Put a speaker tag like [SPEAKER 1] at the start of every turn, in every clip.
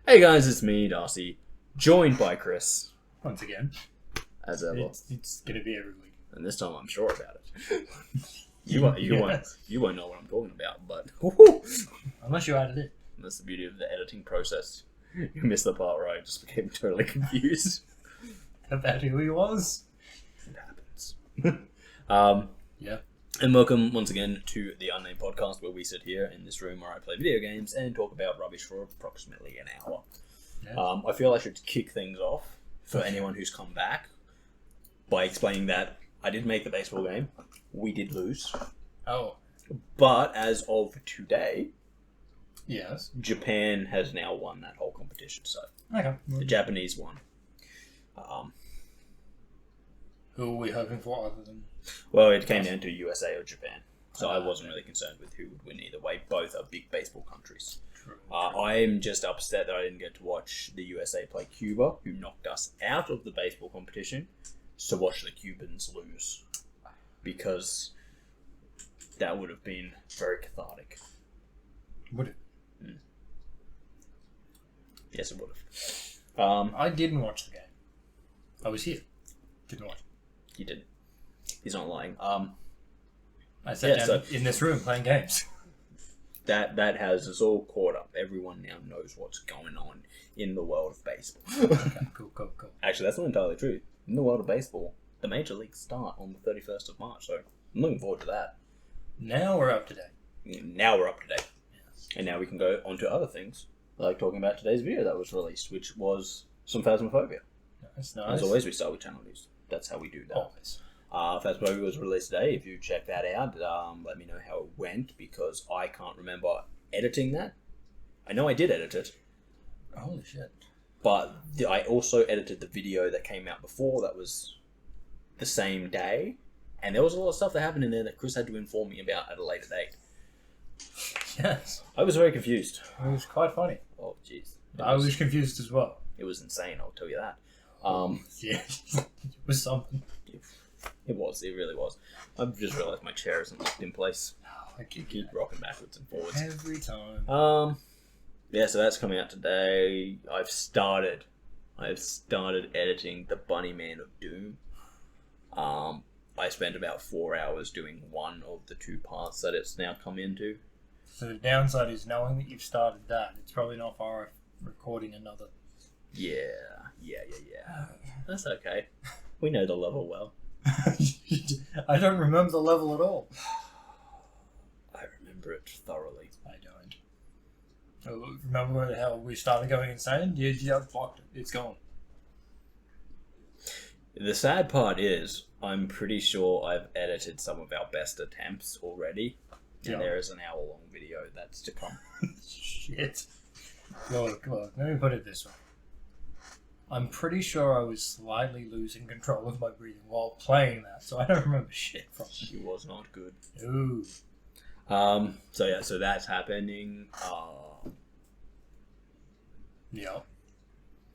[SPEAKER 1] Hey guys, it's me, Darcy, joined by Kris,
[SPEAKER 2] Once again,
[SPEAKER 1] as ever.
[SPEAKER 2] it's gonna be every week.
[SPEAKER 1] And this time I'm sure about it. You won't know what I'm talking about, but
[SPEAKER 2] Unless you added it.
[SPEAKER 1] that's the beauty of the editing process. You missed the part where I just became totally confused.
[SPEAKER 2] About who he was.
[SPEAKER 1] It happens.
[SPEAKER 2] Yeah.
[SPEAKER 1] And welcome once again to the Unnamed Podcast, where we sit here in this room where I play video games and talk about rubbish for approximately an hour.
[SPEAKER 2] Yeah.
[SPEAKER 1] I feel I should kick things off for anyone who's come back by explaining that I did make the baseball game. We did lose.
[SPEAKER 2] Oh.
[SPEAKER 1] But as of today,
[SPEAKER 2] Yes.
[SPEAKER 1] Japan has now won that whole competition. So
[SPEAKER 2] Okay.
[SPEAKER 1] the Japanese won.
[SPEAKER 2] Who are we hoping for other than...
[SPEAKER 1] Well, it came down to USA or Japan. So I wasn't really concerned with who would win either way. Both are big baseball countries.
[SPEAKER 2] True.
[SPEAKER 1] I'm just upset that I didn't get to watch the USA play Cuba, who knocked us out of the baseball competition, to watch the Cubans lose. Because that would have been very cathartic.
[SPEAKER 2] Would it?
[SPEAKER 1] Yes, it would have.
[SPEAKER 2] I didn't watch the game. I was here. Didn't watch.
[SPEAKER 1] He did. He's not lying.
[SPEAKER 2] I sat down in this room playing games.
[SPEAKER 1] That has us all caught up. Everyone now knows what's going on in the world of baseball.
[SPEAKER 2] Okay, cool.
[SPEAKER 1] Actually, that's not entirely true. In the world of baseball, the major leagues start on the 31st of March, so I'm looking forward to that.
[SPEAKER 2] Now we're up to date.
[SPEAKER 1] Now we're up to date.
[SPEAKER 2] Yes.
[SPEAKER 1] And now we can go on to other things, like talking about today's video that was released, which was some Phasmophobia.
[SPEAKER 2] Nice.
[SPEAKER 1] As always, we start with channel news. That's how we do that.
[SPEAKER 2] Always.
[SPEAKER 1] Phasmophobia was released today. If you check that out, let me know how it went, because I can't remember editing that. I know I did edit it,
[SPEAKER 2] Holy shit.
[SPEAKER 1] but I also edited the video that came out before that was the same day, and there was a lot of stuff that happened in there that Kris had to inform me about at a later date.
[SPEAKER 2] Yes.
[SPEAKER 1] I was very confused.
[SPEAKER 2] It was quite funny.
[SPEAKER 1] Oh, jeez.
[SPEAKER 2] I was confused as well.
[SPEAKER 1] It was insane, I'll tell you that.
[SPEAKER 2] Yeah. It was something.
[SPEAKER 1] It really was. I've just realised my chair isn't locked in place.
[SPEAKER 2] I
[SPEAKER 1] Keep rocking backwards and forwards.
[SPEAKER 2] every time.
[SPEAKER 1] Yeah, so that's coming out today. I've started editing the Bunny Man of Doom. I spent about 4 hours doing one of the two parts that it's now come into.
[SPEAKER 2] So the downside is knowing that you've started that, it's probably not far off recording another.
[SPEAKER 1] Yeah. That's okay. We know the level well.
[SPEAKER 2] I don't remember the level at all.
[SPEAKER 1] I remember it thoroughly.
[SPEAKER 2] I don't. Remember how we started going insane? Yeah, I've blocked it. It's gone.
[SPEAKER 1] The sad part is, I'm pretty sure I've edited some of our best attempts already. And
[SPEAKER 2] Yeah.
[SPEAKER 1] there is an hour-long video that's to come.
[SPEAKER 2] Shit. Look, let me put it this way. I'm pretty sure I was slightly losing control of my breathing while playing that, so I don't remember shit from it.
[SPEAKER 1] It was not good.
[SPEAKER 2] Ooh.
[SPEAKER 1] So that's happening.
[SPEAKER 2] Yeah.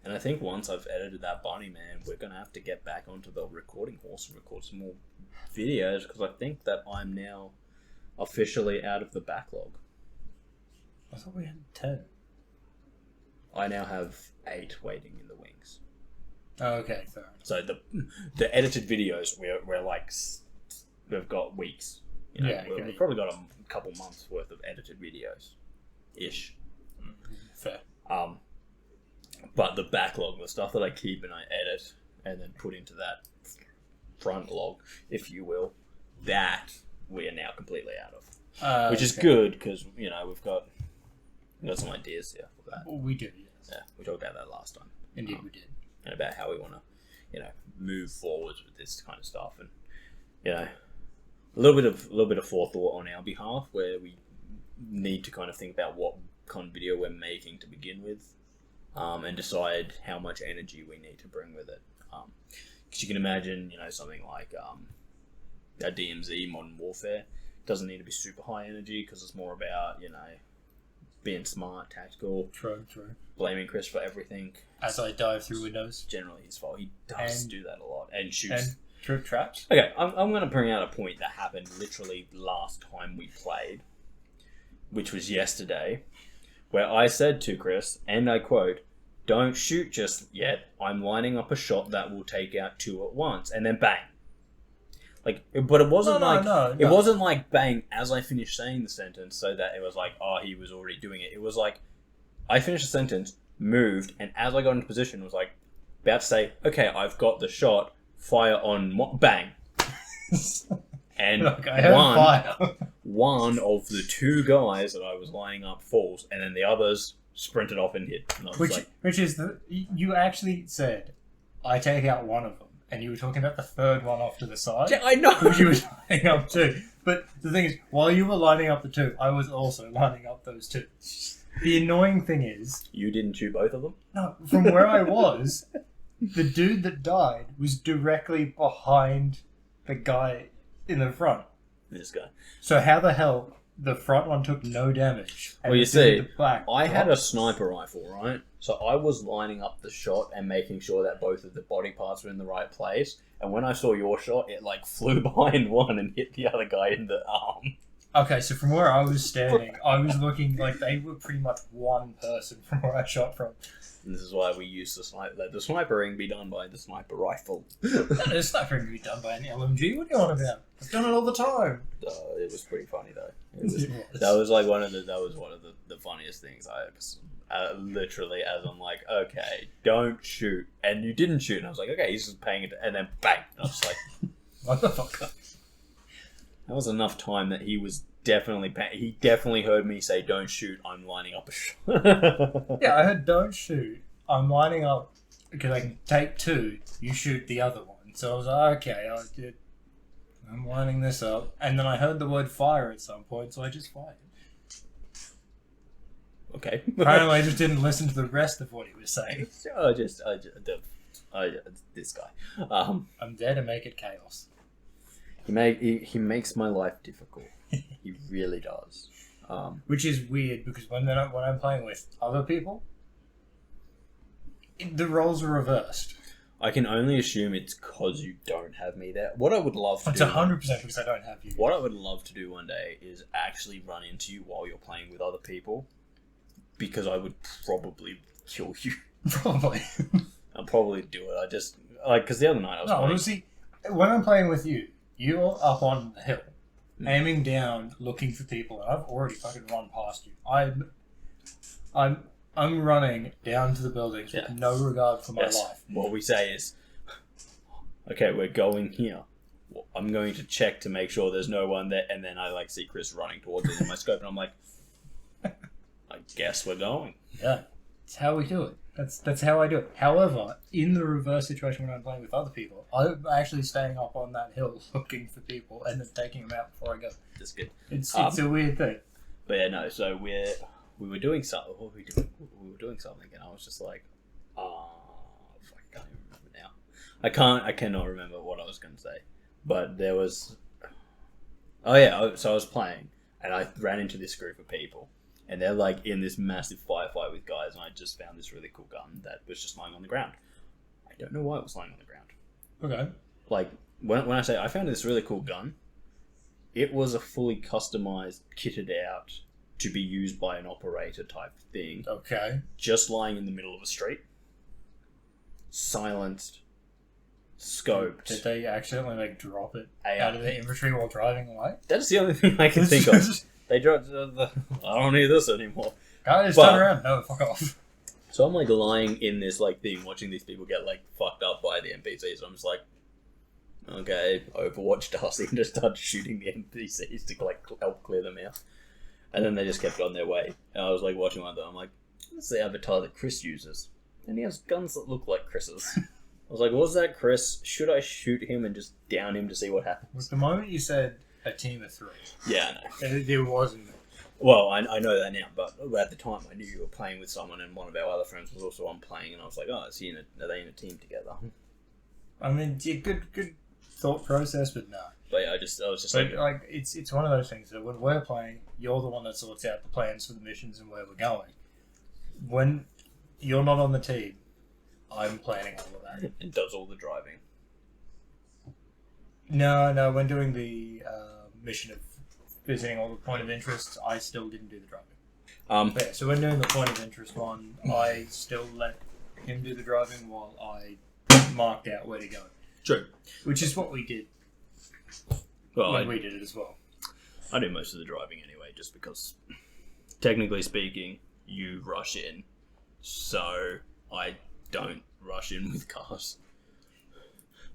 [SPEAKER 1] And I think once I've edited that Bunny Man, we're going to have to get back onto the recording horse and record some more videos, because I think that I'm now officially out of the backlog.
[SPEAKER 2] I thought we had 10.
[SPEAKER 1] I now have 8 waiting in the wings.
[SPEAKER 2] Oh, okay, fair enough.
[SPEAKER 1] So the edited videos, we're like, we've got weeks. You know,
[SPEAKER 2] Yeah, okay.
[SPEAKER 1] We've probably got a couple months worth of edited videos. Ish.
[SPEAKER 2] Fair.
[SPEAKER 1] But the backlog, the stuff that I keep and I edit and then put into that front log, if you will, that we are now completely out of. Which is good, because, you know, we've got some ideas here for that.
[SPEAKER 2] Well, we did, yes.
[SPEAKER 1] Yeah, we talked about that last time.
[SPEAKER 2] Indeed, we did.
[SPEAKER 1] And about how we want to, you know, move forwards with this kind of stuff, and, you know, a little bit of forethought on our behalf, where we need to kind of think about what kind of video we're making to begin with, and decide how much energy we need to bring with it. Because you can imagine, you know, something like a DMZ, Modern Warfare, doesn't need to be super high energy, because it's more about, you know, being smart, tactical.
[SPEAKER 2] True.
[SPEAKER 1] Blaming Kris for everything.
[SPEAKER 2] As I dive through windows.
[SPEAKER 1] Generally his fault. He does do that a lot. And shoots.
[SPEAKER 2] And trip traps.
[SPEAKER 1] Okay, I'm going to bring out a point that happened literally last time we played, which was yesterday, where I said to Kris, and I quote, "Don't shoot just yet. I'm lining up a shot that will take out 2 at once," and then bang. Like, but it wasn't
[SPEAKER 2] No.
[SPEAKER 1] it wasn't like bang as I finished saying the sentence, so that it was like, oh, he was already doing it. It was like, I finished the sentence, moved, and as I got into position, was like, about to say, okay, I've got the shot. Fire on bang. And
[SPEAKER 2] Look, I heard fire.
[SPEAKER 1] one of the 2 guys that I was lining up falls, and then the others sprinted off and hit. And I was
[SPEAKER 2] Which is you actually said, I take out one of them, and you were talking about the third one off to the side.
[SPEAKER 1] Yeah, I know.
[SPEAKER 2] Which you were lining up 2. But the thing is, while you were lining up the 2, I was also lining up those 2. The annoying thing is,
[SPEAKER 1] you didn't shoot both of them?
[SPEAKER 2] no, from where I was, the dude that died was directly behind the guy in the front.
[SPEAKER 1] This guy.
[SPEAKER 2] So how the hell the front one took no damage?
[SPEAKER 1] Well, you see,
[SPEAKER 2] I
[SPEAKER 1] had a sniper rifle, right? So I was lining up the shot and making sure that both of the body parts were in the right place. And when I saw your shot, it like flew behind one and hit the other guy in the arm.
[SPEAKER 2] Okay, so from where I was standing, I was looking like they were pretty much one person from where I shot from.
[SPEAKER 1] And this is why we use the sniper. Let the snipering be done by the sniper rifle.
[SPEAKER 2] The snipering can be done by an LMG. What are you on about? I've done it all the time.
[SPEAKER 1] It was pretty funny though. That was like one of the funniest things. I literally, as I'm like, okay, don't shoot, and you didn't shoot, and I was like, okay, he's just paying it, and then bang, and I was like,
[SPEAKER 2] motherfucker.
[SPEAKER 1] That was enough time that he was definitely he definitely heard me say, "Don't shoot, I'm lining up a shot."
[SPEAKER 2] Yeah, I heard "don't shoot." I'm lining up because I can take 2. You shoot the other one. So I was like, okay, I'm lining this up, and then I heard the word "fire" at some point, so I just fired.
[SPEAKER 1] Okay.
[SPEAKER 2] Apparently, I just didn't listen to the rest of what he was saying.
[SPEAKER 1] This guy.
[SPEAKER 2] I'm there to make it chaos.
[SPEAKER 1] He makes my life difficult. He really does.
[SPEAKER 2] Which is weird because when I'm playing with other people, the roles are reversed.
[SPEAKER 1] I can only assume it's because you don't have me there. What I would love to
[SPEAKER 2] It's
[SPEAKER 1] do...
[SPEAKER 2] 100% because I don't have you.
[SPEAKER 1] What I would love to do one day is actually run into you while you're playing with other people. Because I would probably kill you.
[SPEAKER 2] Probably.
[SPEAKER 1] I'll probably do it. I just... because the other night I was playing...
[SPEAKER 2] Honestly, when I'm playing with you, you're up on the hill, aiming down, looking for people, and I've already fucking run past you. I'm running down to the buildings with no regard for my life.
[SPEAKER 1] What we say is, okay, we're going here. Well, I'm going to check to make sure there's no one there, and then I see Kris running towards it in my scope, and I'm like, I guess we're going.
[SPEAKER 2] Yeah, that's how we do it. That's how I do it. However, in the reverse situation when I'm playing with other people, I'm actually staying up on that hill looking for people and then taking them out before I go.
[SPEAKER 1] That's good.
[SPEAKER 2] It's a weird thing.
[SPEAKER 1] But yeah, no. So we were doing something. What were we doing? We were doing something, and I was just like, fuck, I can't even remember now. I cannot remember what I was going to say. But there was. Oh yeah. So I was playing, and I ran into this group of people. And they're in this massive firefight with guys, and I just found this really cool gun that was just lying on the ground. I don't know why it was lying on the ground.
[SPEAKER 2] Okay.
[SPEAKER 1] When I say I found this really cool gun, it was a fully customized, kitted out to be used by an operator type thing.
[SPEAKER 2] Okay.
[SPEAKER 1] Just lying in the middle of a street, silenced, scoped.
[SPEAKER 2] Did they accidentally drop it out of the inventory while driving away?
[SPEAKER 1] That's the only thing I can think of. They dropped I don't need this anymore.
[SPEAKER 2] Guys, turn around. No, fuck off.
[SPEAKER 1] So I'm lying in this thing, watching these people get fucked up by the NPCs. So I'm just okay, Overwatch Darcy, and just started shooting the NPCs to help clear them out. And then they just kept on their way. And I was watching one of them. I'm like, that's the avatar that Kris uses, and he has guns that look like Kris's. I was like, was that Kris? Should I shoot him and just down him to see what happens?
[SPEAKER 2] The moment you said a team of 3.
[SPEAKER 1] Yeah, I know.
[SPEAKER 2] There wasn't.
[SPEAKER 1] Well, I know that now, but at the time I knew you were playing with someone, and one of our other friends was also on playing, and I was like, oh, are they in a team together?
[SPEAKER 2] I mean, yeah, good thought process, but no.
[SPEAKER 1] But yeah, I was just
[SPEAKER 2] it's one of those things that when we're playing, you're the one that sorts out the plans for the missions and where we're going. When you're not on the team, I'm planning all of that.
[SPEAKER 1] And does all the driving.
[SPEAKER 2] No, when doing the mission of visiting all the point of interests, I still didn't do the driving. But yeah, so we're doing the point of interest one. I still let him do the driving while I marked out where to go.
[SPEAKER 1] True.
[SPEAKER 2] Which is what we did
[SPEAKER 1] Well,
[SPEAKER 2] when we did it as well.
[SPEAKER 1] I do most of the driving anyway, just because, technically speaking, you rush in, so I don't rush in with cars.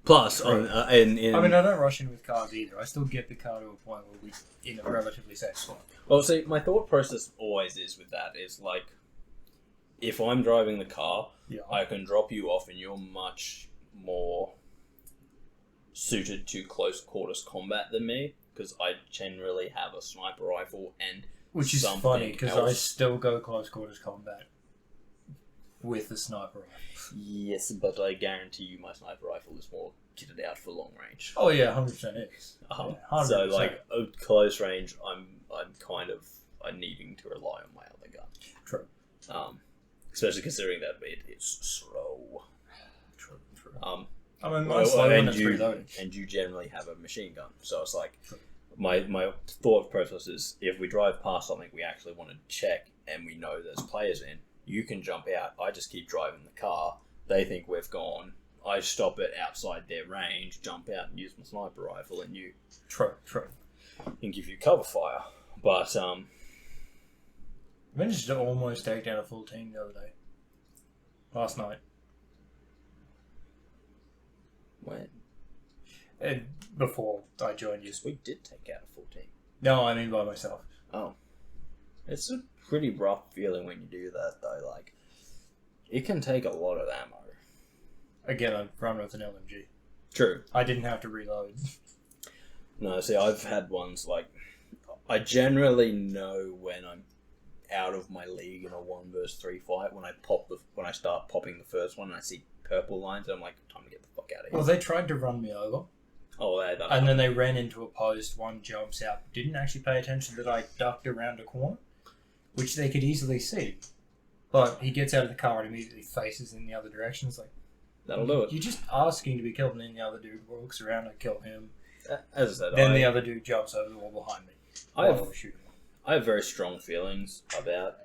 [SPEAKER 1] Plus, I
[SPEAKER 2] don't rush in with cars either. I still get the car to a point where we're in a relatively safe spot.
[SPEAKER 1] Well, see, my thought process always is with that is like, if I'm driving the car, I can drop you off and you're much more suited to close quarters combat than me, because I generally have a sniper rifle and
[SPEAKER 2] which is funny because I still go close quarters combat with the sniper rifle.
[SPEAKER 1] Yes, but I guarantee you my sniper rifle is more kitted out for long range.
[SPEAKER 2] Oh yeah, 100% is.
[SPEAKER 1] So like a close range, I'm kind of needing to rely on my other gun.
[SPEAKER 2] True.
[SPEAKER 1] Especially considering that it's slow.
[SPEAKER 2] True.
[SPEAKER 1] I
[SPEAKER 2] mean, mine's slow when it's reloading.
[SPEAKER 1] And you generally have a machine gun, so it's like my thought process is if we drive past something we actually want to check and we know there's players in, you can jump out. I just keep driving the car. They think we've gone. I stop it outside their range, jump out and use my sniper rifle, and you
[SPEAKER 2] True.
[SPEAKER 1] can give you cover fire. But
[SPEAKER 2] I managed to almost take down a full team the other day. Last night.
[SPEAKER 1] When?
[SPEAKER 2] Before I joined you.
[SPEAKER 1] We did take out a full team.
[SPEAKER 2] No, I mean by myself.
[SPEAKER 1] Oh. It's a pretty rough feeling when you do that, though. Like, it can take a lot of ammo.
[SPEAKER 2] Again, I run with an LMG.
[SPEAKER 1] True.
[SPEAKER 2] I didn't have to reload.
[SPEAKER 1] No, see, I've had ones like... I generally know when I'm out of my league in a 1v3 fight when I start popping the first one and I see purple lines, I'm like, time to get the fuck out of here.
[SPEAKER 2] Well, they tried to run me over.
[SPEAKER 1] Oh,
[SPEAKER 2] and then they ran into a post, one jumps out, didn't actually pay attention that I ducked around a corner, which they could easily see. But he gets out of the car and immediately faces in the other direction. It's like,
[SPEAKER 1] that'll do it.
[SPEAKER 2] You're just asking to be killed, and then the other dude walks around and kill him.
[SPEAKER 1] As I said,
[SPEAKER 2] then the other dude jumps over the wall behind me.
[SPEAKER 1] I have very strong feelings about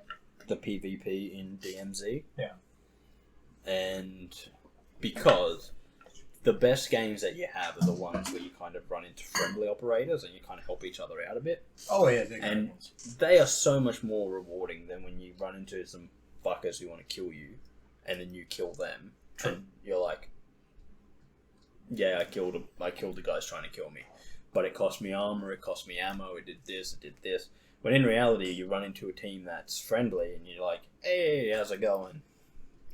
[SPEAKER 1] the PvP in DMZ.
[SPEAKER 2] Yeah.
[SPEAKER 1] And because the best games that you have are the ones where you kind of run into friendly operators and you kind of help each other out a bit.
[SPEAKER 2] Oh yeah,
[SPEAKER 1] and they are so much more rewarding than when you run into some fuckers who want to kill you and then you kill them.
[SPEAKER 2] True.
[SPEAKER 1] And you're like, yeah, I killed the guys trying to kill me, but it cost me armor, it cost me ammo, it did this. When in reality, you run into a team that's friendly and you're like, hey, how's it going?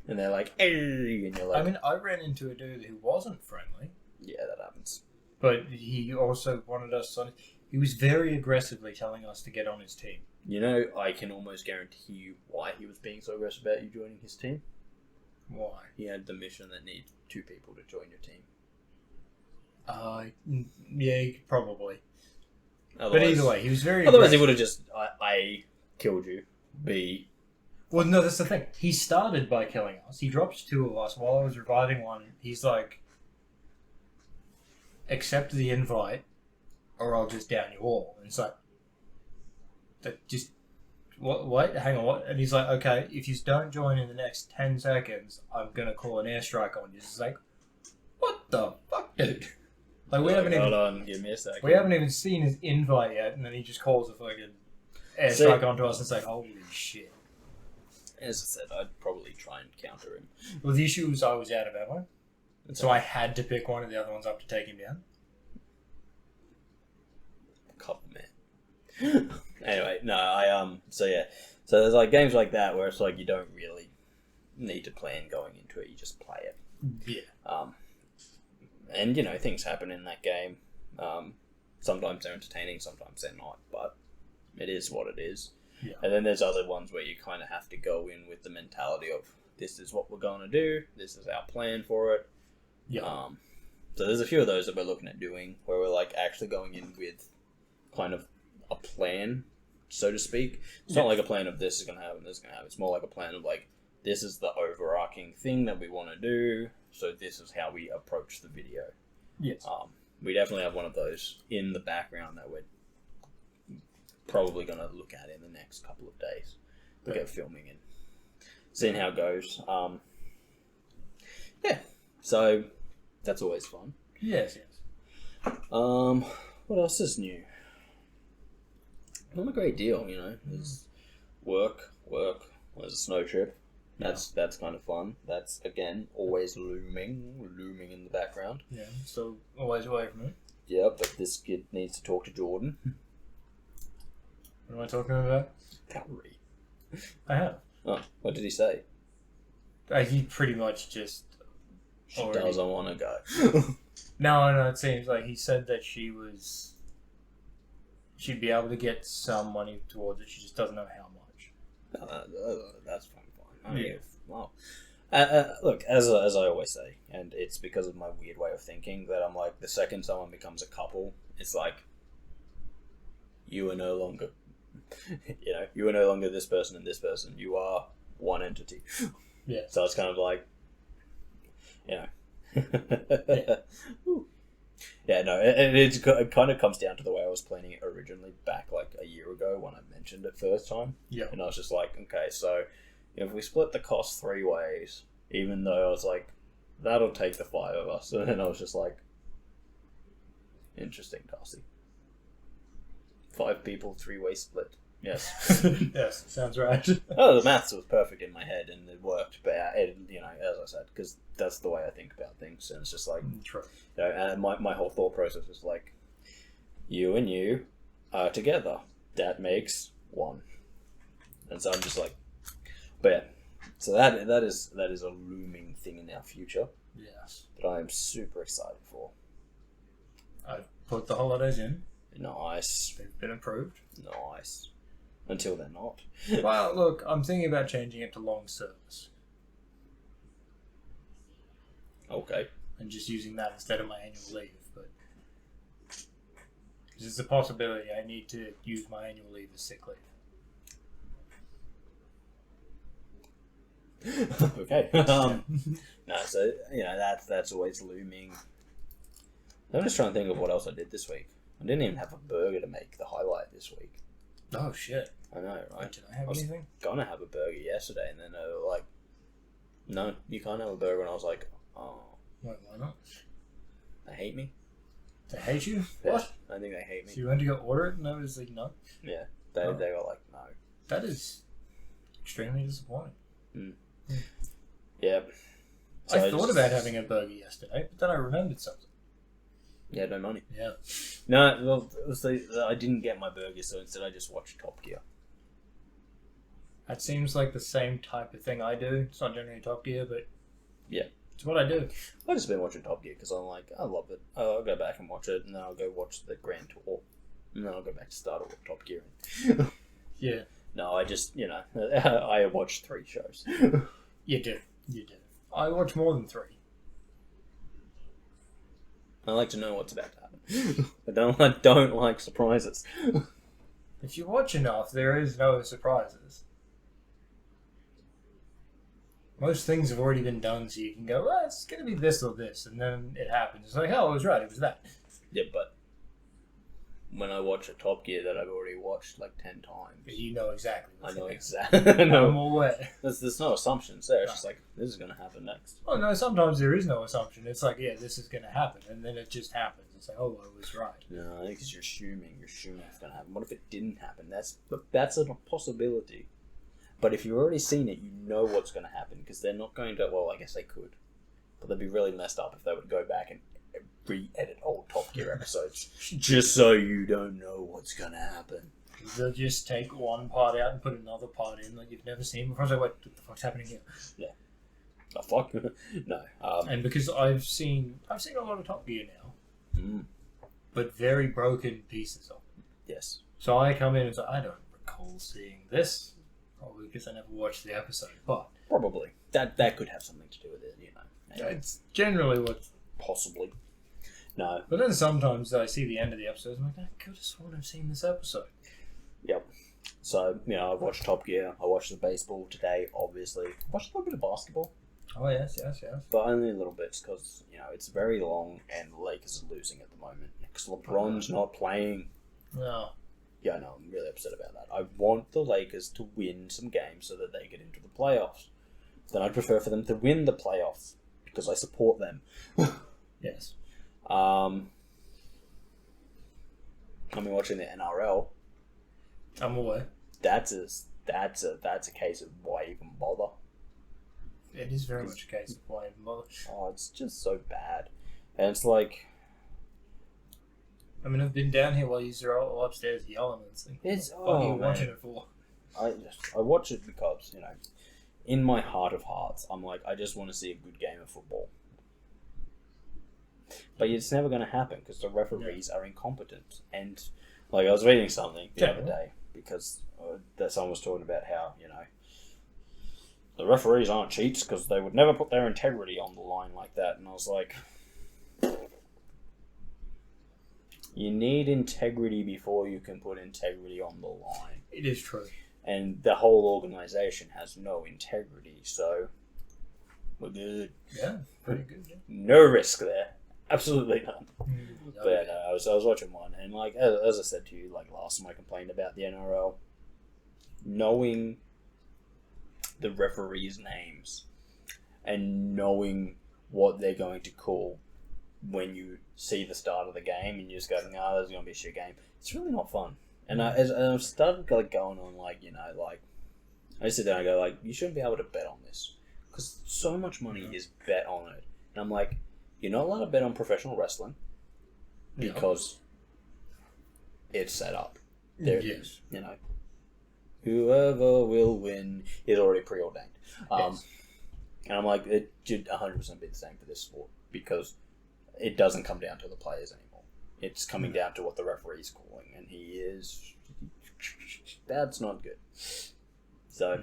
[SPEAKER 1] And they're like, hey, and you're like...
[SPEAKER 2] I mean, I ran into a dude who wasn't friendly.
[SPEAKER 1] Yeah, that happens.
[SPEAKER 2] But he also wanted us on... He was very aggressively telling us to get on his team.
[SPEAKER 1] You know, I can almost guarantee you why he was being so aggressive about you joining his team.
[SPEAKER 2] Why?
[SPEAKER 1] He had the mission that needed 2 people to join your team.
[SPEAKER 2] Yeah, probably.
[SPEAKER 1] Otherwise,
[SPEAKER 2] but either way, he was very
[SPEAKER 1] Otherwise, he would have just, A, killed you, B...
[SPEAKER 2] Well, no, that's the thing. He started by killing us. He drops 2 of us while I was reviving one. He's like, accept the invite or I'll just down you all. And it's like, what? Hang on, what? And he's like, okay, if you don't join in the next 10 seconds, I'm going to call an airstrike on you. It's like, what the fuck, dude? Like,
[SPEAKER 1] hold on, give me a second.
[SPEAKER 2] We haven't even seen his invite yet, and then he just calls a fucking airstrike onto us and it's like, holy shit.
[SPEAKER 1] As I said, I'd probably try and counter him.
[SPEAKER 2] Well, the issue was I was out of ammo. So I had to pick one of the other ones up to take him down.
[SPEAKER 1] Couple man. Anyway, no, so yeah. So there's like games like that where it's like you don't really need to plan going into it, you just play it.
[SPEAKER 2] Yeah.
[SPEAKER 1] And you know, things happen in that game. Sometimes they're entertaining, sometimes they're not, but it is what it is.
[SPEAKER 2] Yeah.
[SPEAKER 1] And then there's other ones where you kind of have to go in with the mentality of this is what we're going to do, this is our plan for it.
[SPEAKER 2] Yeah.
[SPEAKER 1] So there's a few of those that we're looking at doing where we're like actually going in with kind of a plan, so to speak. It's not like a plan of this is going to happen, this is going to happen. It's more like a plan of like, this is the overarching thing that we want to do, so this is how we approach the video.
[SPEAKER 2] Yes.
[SPEAKER 1] We definitely have one of those in the background that we're probably going to look at in the next couple of days. look at filming and seeing how it goes. Yeah, so that's always fun.
[SPEAKER 2] Yes.
[SPEAKER 1] What else is new? Not a great deal, There's work. There's a snow trip. That's kind of fun. That's, again, always looming in the background.
[SPEAKER 2] Yeah, so always away from it.
[SPEAKER 1] Yeah, but this kid needs to talk to Jordan.
[SPEAKER 2] What am I talking about?
[SPEAKER 1] Calorie.
[SPEAKER 2] I have.
[SPEAKER 1] Oh, what did he say?
[SPEAKER 2] He pretty much just...
[SPEAKER 1] She
[SPEAKER 2] already...
[SPEAKER 1] doesn't want to go.
[SPEAKER 2] No, it seems like he said that she'd be able to get some money towards it, she just doesn't know how much.
[SPEAKER 1] That's fine. I mean, well, look, as I always say, and it's because of my weird way of thinking, that I'm like, the second someone becomes a couple, it's like, you are no longer, you are no longer this person and this person. You are one entity.
[SPEAKER 2] Yeah.
[SPEAKER 1] So it's kind of like,
[SPEAKER 2] Yeah.
[SPEAKER 1] Yeah, no, it kind of comes down to the way I was planning it originally back like a year ago when I mentioned it first time.
[SPEAKER 2] Yeah.
[SPEAKER 1] And I was just like, okay, so if we split the cost 3 ways, even though I was like, that'll take the 5 of us. And then I was just like, interesting, Darcy. 5 people, 3-way split. Yes.
[SPEAKER 2] Yes, sounds right.
[SPEAKER 1] Oh, the maths was perfect in my head and it worked, but as I said, because that's the way I think about things, and it's just like,
[SPEAKER 2] True.
[SPEAKER 1] And my whole thought process is like, you and you are together. That makes 1, and so I'm just like, but yeah, so that is a looming thing in our future.
[SPEAKER 2] Yes.
[SPEAKER 1] That I am super excited for.
[SPEAKER 2] I've put the holidays in.
[SPEAKER 1] Nice.
[SPEAKER 2] They've been approved.
[SPEAKER 1] Nice. Until they're not.
[SPEAKER 2] Well, look, I'm thinking about changing it to long service.
[SPEAKER 1] Okay.
[SPEAKER 2] And just using that instead of my annual leave, but... Because it's a possibility I need to use my annual leave as sick leave.
[SPEAKER 1] Okay. No, so, that's always looming. I'm just trying to think of what else I did this week. I didn't even have a burger to make the highlight this week.
[SPEAKER 2] Oh, shit.
[SPEAKER 1] I know, right?
[SPEAKER 2] Did I have anything?
[SPEAKER 1] Gonna have a burger yesterday, and then they were like, no, you can't have a burger. And I was like, oh.
[SPEAKER 2] Wait, why not?
[SPEAKER 1] They hate me.
[SPEAKER 2] They hate you?
[SPEAKER 1] Yeah,
[SPEAKER 2] What?
[SPEAKER 1] I think they hate me.
[SPEAKER 2] So you went to go order it and I was like, no?
[SPEAKER 1] Yeah, they were like, no.
[SPEAKER 2] That is extremely disappointing.
[SPEAKER 1] Yeah. So
[SPEAKER 2] I thought about having a burger yesterday, but then I remembered something.
[SPEAKER 1] Yeah, no money.
[SPEAKER 2] Yeah.
[SPEAKER 1] No, well, I didn't get my burger, so instead I just watched Top Gear.
[SPEAKER 2] That seems like the same type of thing I do. It's not generally Top Gear, but
[SPEAKER 1] yeah,
[SPEAKER 2] it's what I do.
[SPEAKER 1] I've just been watching Top Gear because I'm like, I love it. I'll go back and watch it, and then I'll go watch the Grand Tour, and then I'll go back to start with Top Gear.
[SPEAKER 2] Yeah.
[SPEAKER 1] No, I just, I watched 3 shows.
[SPEAKER 2] You do. I watch more than 3.
[SPEAKER 1] I like to know what's about to happen. I don't like surprises.
[SPEAKER 2] If you watch enough, there is no surprises. Most things have already been done, so you can go, well, it's going to be this or this, and then it happens. It's like, oh, I was right, it was that.
[SPEAKER 1] Yeah, but when I watch a Top Gear that I've already watched like 10 times,
[SPEAKER 2] You know exactly what's
[SPEAKER 1] I know
[SPEAKER 2] happening.
[SPEAKER 1] exactly.
[SPEAKER 2] I'm aware.
[SPEAKER 1] There's no assumptions there. It's just like, this is going to happen next.
[SPEAKER 2] Oh, no, sometimes there is no assumption. It's like, yeah, this is going to happen, and then it just happens. It's like, oh, I was right.
[SPEAKER 1] No, I think because you're assuming it's going to happen. What if it didn't happen? That's a possibility. But if you've already seen it, you know what's going to happen, because they're not going to, well, I guess they could, but they'd be really messed up if they would go back and re-edit old Top Gear episodes just so you don't know what's going to happen.
[SPEAKER 2] They'll just take one part out and put another part in that you've never seen before. So what the fuck's happening here?
[SPEAKER 1] Yeah. Oh, fuck. No.
[SPEAKER 2] And because I've seen a lot of Top Gear now, but very broken pieces of it.
[SPEAKER 1] Yes.
[SPEAKER 2] So I come in and say, I don't recall seeing this. Probably because I never watched the episode, but
[SPEAKER 1] Probably. That could have something to do with it, Maybe.
[SPEAKER 2] it's generally what.
[SPEAKER 1] Possibly. No.
[SPEAKER 2] But then sometimes I see the end of the episode and I'm like, I could have sworn I've seen this episode.
[SPEAKER 1] Yep. So, I've watched Top Gear. I watched the baseball today, obviously. I watched a little bit of basketball.
[SPEAKER 2] Oh, yes.
[SPEAKER 1] But only a little bit, because, it's very long and the Lakers are losing at the moment. Because LeBron's not playing.
[SPEAKER 2] No.
[SPEAKER 1] Yeah, no, I'm really upset about that. I want the Lakers to win some games so that they get into the playoffs. Then I'd prefer for them to win the playoffs because I support them.
[SPEAKER 2] Yes.
[SPEAKER 1] I've been watching the NRL.
[SPEAKER 2] I'm aware.
[SPEAKER 1] That's a case of why even bother.
[SPEAKER 2] It is very much a case of why even bother.
[SPEAKER 1] Oh, it's just so bad, and it's like.
[SPEAKER 2] I mean, I've been down here while you're all upstairs yelling and things. What are you watching it for?
[SPEAKER 1] I watch it because, in my heart of hearts, I'm like, I just want to see a good game of football. But it's never going to happen because the referees are incompetent. And, I was reading something the other day because someone was talking about how, the referees aren't cheats because they would never put their integrity on the line like that. And I was like... You need integrity before you can put integrity on the line.
[SPEAKER 2] It is true.
[SPEAKER 1] And the whole organisation has no integrity, so we're good.
[SPEAKER 2] Yeah, pretty good. Yeah.
[SPEAKER 1] No risk there. Absolutely none.
[SPEAKER 2] No,
[SPEAKER 1] But I was watching one, and as I said to you, last time I complained about the NRL, knowing the referees' names and knowing what they're going to call when you see the start of the game and you just go, no, there's going to be a shit game. It's really not fun. And I've started going on I sit down and go you shouldn't be able to bet on this because so much money is bet on it. And I'm like, you're not allowed to bet on professional wrestling because it's set up.
[SPEAKER 2] Yes.
[SPEAKER 1] Whoever will win is already preordained.
[SPEAKER 2] Yes.
[SPEAKER 1] And I'm like, it should 100% be the same for this sport because it doesn't come down to the players anymore. It's coming down to what the referee's calling, and that's not good. So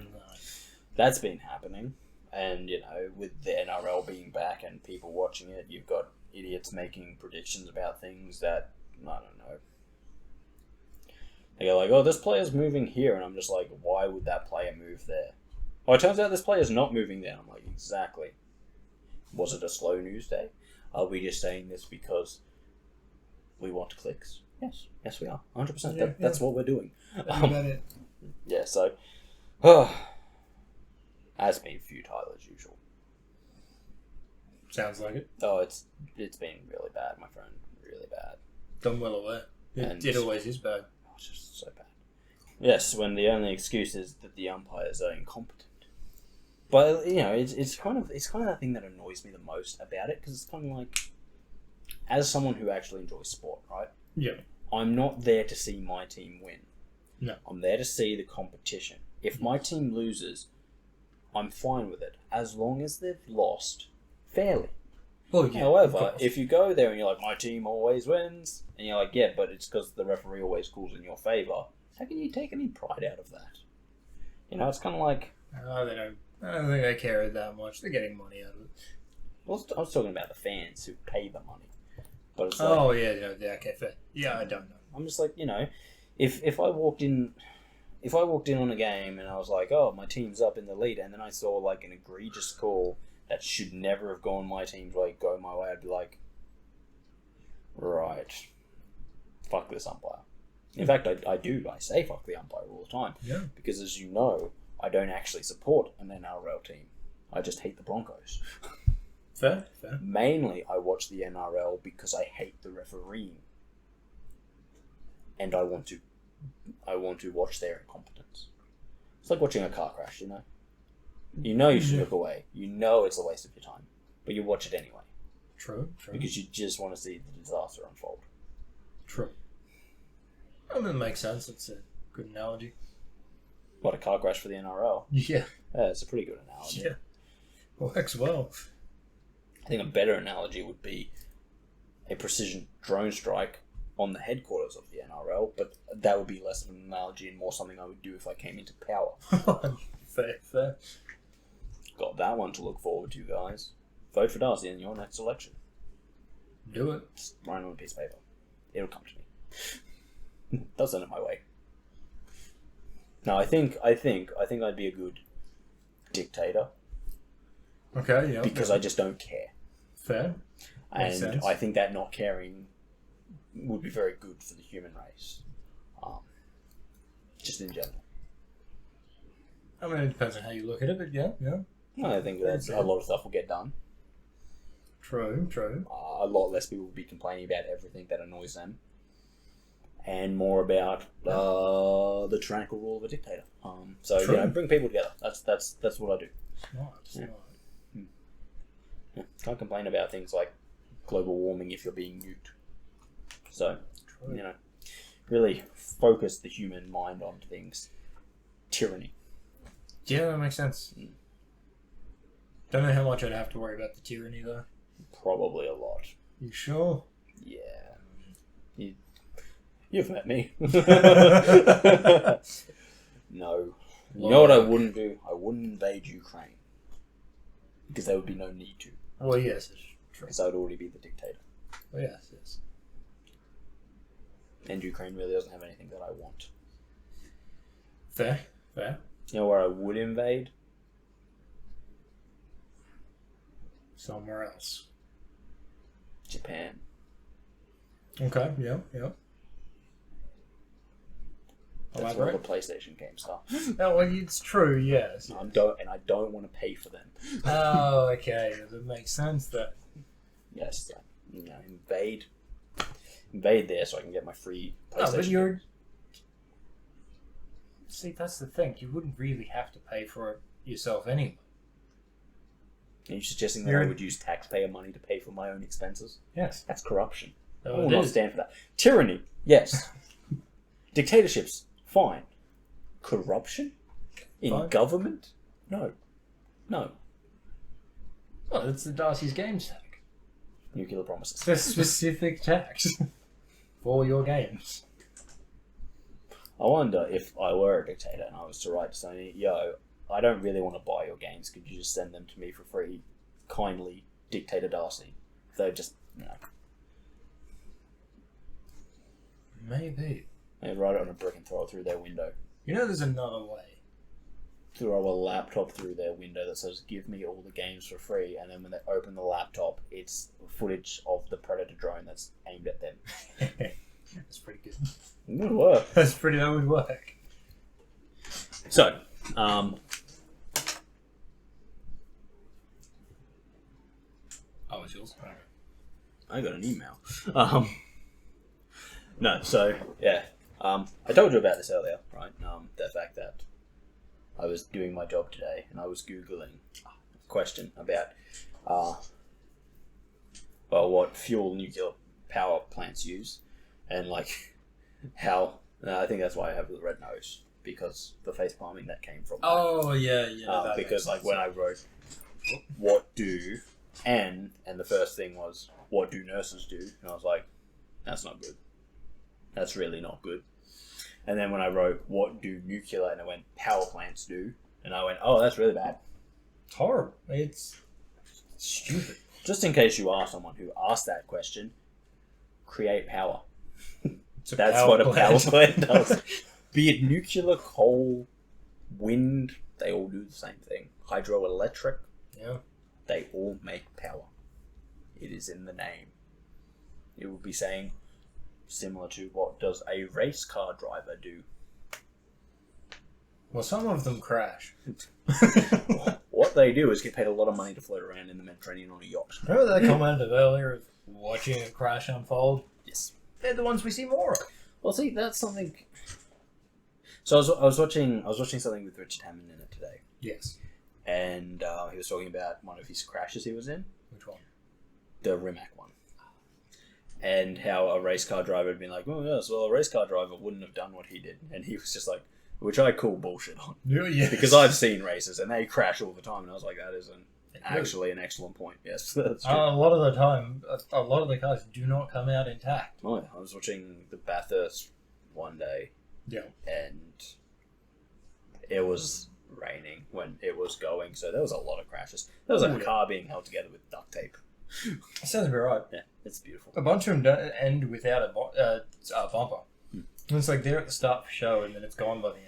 [SPEAKER 1] that's been happening, and with the NRL being back and people watching it, you've got idiots making predictions about things that I don't know. They go oh, this player's moving here, and I'm just like, why would that player move there? Oh, it turns out this player's not moving there. I'm like, exactly. Was it a slow news day? Are we just saying this because we want clicks? Yes, we are. 100%. That's what we're doing.
[SPEAKER 2] It.
[SPEAKER 1] Yeah, so has been futile as usual.
[SPEAKER 2] Sounds like it.
[SPEAKER 1] Oh, it's been really bad, my friend. Really bad.
[SPEAKER 2] I'm well aware. It always is bad.
[SPEAKER 1] Oh, it's just so bad. Yes, when the only excuse is that the umpires are incompetent. But it's kind of that thing that annoys me the most about it because it's kind of like, as someone who actually enjoys sport, right?
[SPEAKER 2] Yeah.
[SPEAKER 1] I'm not there to see my team win.
[SPEAKER 2] No.
[SPEAKER 1] I'm there to see the competition. If my team loses, I'm fine with it as long as they've lost fairly.
[SPEAKER 2] Well, yeah.
[SPEAKER 1] However, if you go there and you're like, my team always wins, and you're like, yeah, but it's because the referee always calls in your favour. How can you take any pride out of that? It's kind of like,
[SPEAKER 2] I don't think they care that much. They're getting money out of it.
[SPEAKER 1] Well, I was talking about the fans who pay the money. But it's
[SPEAKER 2] okay, fair. Yeah, I don't know.
[SPEAKER 1] I'm just like, if I walked in on a game and I was like, oh, my team's up in the lead, and then I saw an egregious call that should never have gone my team's way, go my way, I'd be like, right, fuck this umpire. In fact, I say fuck the umpire all the time.
[SPEAKER 2] Yeah.
[SPEAKER 1] Because as you know, I don't actually support an NRL team. I just hate the Broncos.
[SPEAKER 2] Fair.
[SPEAKER 1] Mainly, I watch the NRL because I hate the refereeing, and I want to watch their incompetence. It's like watching a car crash. You should look away. It's a waste of your time, but you watch it anyway.
[SPEAKER 2] True.
[SPEAKER 1] Because you just want to see the disaster unfold.
[SPEAKER 2] True. I mean, it makes sense. It's a good analogy.
[SPEAKER 1] What, a car crash for the NRL?
[SPEAKER 2] Yeah.
[SPEAKER 1] Yeah, it's a pretty good analogy.
[SPEAKER 2] Yeah. Works well.
[SPEAKER 1] I think a better analogy would be a precision drone strike on the headquarters of the NRL, but that would be less of an analogy and more something I would do if I came into power.
[SPEAKER 2] Fair.
[SPEAKER 1] Got that one to look forward to, guys. Vote for Darcy in your next election.
[SPEAKER 2] Do it.
[SPEAKER 1] Just write it on a piece of paper. It'll come to me. They'll send it my way. No, I think I'd be a good dictator.
[SPEAKER 2] Okay, yeah.
[SPEAKER 1] Because I just don't care.
[SPEAKER 2] Fair. Makes
[SPEAKER 1] And
[SPEAKER 2] sense.
[SPEAKER 1] I think that not caring would be very good for the human race. just in general.
[SPEAKER 2] I mean, it depends on how you look at it, but yeah.
[SPEAKER 1] I think that a lot of stuff will get done.
[SPEAKER 2] True.
[SPEAKER 1] A lot less people will be complaining about everything that annoys them, and more about the tyrannical rule of a dictator. So
[SPEAKER 2] True.
[SPEAKER 1] Bring people together. That's what I do.
[SPEAKER 2] Smart.
[SPEAKER 1] Yeah. Can't complain about things like global warming if you're being nuked. So,
[SPEAKER 2] True.
[SPEAKER 1] Really focus the human mind on things. Tyranny.
[SPEAKER 2] Yeah, that makes sense. Don't know how much I'd have to worry about the tyranny, though.
[SPEAKER 1] Probably a lot.
[SPEAKER 2] You sure?
[SPEAKER 1] Yeah. You've met me. No. You know what I wouldn't do? I wouldn't invade Ukraine. Because there would be no need to.
[SPEAKER 2] Well, yes, it's true.
[SPEAKER 1] Because I would already be the dictator.
[SPEAKER 2] Well, yes.
[SPEAKER 1] And Ukraine really doesn't have anything that I want.
[SPEAKER 2] Fair.
[SPEAKER 1] You know where I would invade?
[SPEAKER 2] Somewhere else.
[SPEAKER 1] Japan.
[SPEAKER 2] Okay, yeah.
[SPEAKER 1] That's where the PlayStation games are.
[SPEAKER 2] Oh, well, it's true, yes.
[SPEAKER 1] I don't want to pay for them.
[SPEAKER 2] Oh, okay. That makes sense then.
[SPEAKER 1] Yes, invade there so I can get my free PlayStation.
[SPEAKER 2] Oh, but you're... See, that's the thing. You wouldn't really have to pay for it yourself anyway.
[SPEAKER 1] Are you suggesting that I would use taxpayer money to pay for my own expenses?
[SPEAKER 2] Yes.
[SPEAKER 1] That's corruption. I
[SPEAKER 2] Oh,
[SPEAKER 1] will not stand for that. Tyranny, yes. Dictatorships, fine. Corruption? In
[SPEAKER 2] Fine.
[SPEAKER 1] government? No.
[SPEAKER 2] Well, it's the Darcy's Games tax.
[SPEAKER 1] Nuclear promises.
[SPEAKER 2] The specific tax for your games.
[SPEAKER 1] I wonder if I were a dictator and I was to write to Sony, yo, I don't really want to buy your games. Could you just send them to me for free? Kindly, Dictator Darcy. They'd just,
[SPEAKER 2] Maybe.
[SPEAKER 1] They'd write it on a brick and throw it through their window.
[SPEAKER 2] There's another way.
[SPEAKER 1] Throw a laptop through their window that says, give me all the games for free. And then when they open the laptop, it's footage of the Predator drone that's aimed at them.
[SPEAKER 2] That's pretty good.
[SPEAKER 1] It would work.
[SPEAKER 2] That would work.
[SPEAKER 1] So,
[SPEAKER 2] Oh, it's yours? Okay.
[SPEAKER 1] I got an email. No, so, yeah. I told you about this earlier, right? The fact that I was doing my job today and I was Googling a question about what fuel nuclear power plants use and how I think that's why I have the red nose, because the face palming that came from
[SPEAKER 2] Oh, yeah.
[SPEAKER 1] because when I wrote what do and the first thing was what do nurses do, and I was like, that's not good. That's really not good. And then when I wrote what do nuclear, and I went power plants do, and I went, oh, that's really bad.
[SPEAKER 2] It's horrible. It's stupid.
[SPEAKER 1] Just in case you are someone who asked that question, create power. That's what a power plant does. Be it nuclear, coal, wind, they all do the same thing. Hydroelectric,
[SPEAKER 2] Yeah.
[SPEAKER 1] they all make power. It is in the name. It would be saying, similar to what does a race car driver do?
[SPEAKER 2] Well, some of them crash.
[SPEAKER 1] What they do is get paid a lot of money to float around in the Mediterranean on a yacht.
[SPEAKER 2] Remember that comment of earlier of watching a crash unfold?
[SPEAKER 1] Yes.
[SPEAKER 2] They're the ones we see more of.
[SPEAKER 1] Well, see, that's something. So I was watching something with Richard Hammond in it today,
[SPEAKER 2] Yes.
[SPEAKER 1] and he was talking about one of his crashes he was in,
[SPEAKER 2] Which one?
[SPEAKER 1] the Rimac one, and how a race car driver had been like, "Oh yes, well a race car driver wouldn't have done what he did," and he was just like, which I call bullshit on,
[SPEAKER 2] Yeah.
[SPEAKER 1] because I've seen races and they crash all the time, and I was like, that isn't actually an excellent point. Yes, that's true.
[SPEAKER 2] A lot of the time, a lot of the cars do not come out intact.
[SPEAKER 1] Oh, yeah. I was watching the Bathurst one day,
[SPEAKER 2] Yeah.
[SPEAKER 1] and it was raining when it was going, so there was a lot of crashes. There was a car being held together with duct tape.
[SPEAKER 2] Sounds about right.
[SPEAKER 1] Yeah, it's beautiful.
[SPEAKER 2] A bunch of them don't end without a bumper. It's like they're at the start for show and then it's gone by the end.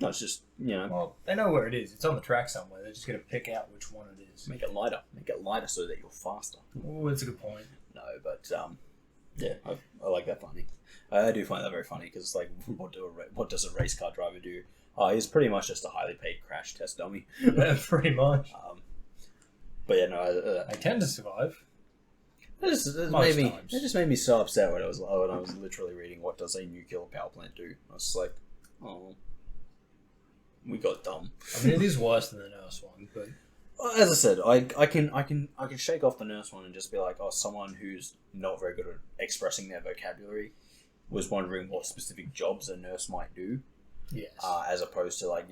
[SPEAKER 1] No, it's just,
[SPEAKER 2] Well, they know where it is. It's on the track somewhere. They're just going to pick out which one it is.
[SPEAKER 1] make it lighter. Make it lighter so that you're faster.
[SPEAKER 2] Oh, that's a good point.
[SPEAKER 1] No, but, yeah, I like that finding. I do find that very funny because it's like, what does a race car driver do? He's pretty much just a highly paid crash test dummy.
[SPEAKER 2] Yeah, pretty much.
[SPEAKER 1] But yeah, no.
[SPEAKER 2] I tend to survive.
[SPEAKER 1] It just made me so upset when I was literally reading what does a nuclear power plant do. I was just like, oh, we got dumb.
[SPEAKER 2] I mean, it is worse than the nurse one, but
[SPEAKER 1] as I said, I can shake off the nurse one and just be like, oh, someone who's not very good at expressing their vocabulary was wondering what specific jobs a nurse might do.
[SPEAKER 2] yes,
[SPEAKER 1] As opposed to like,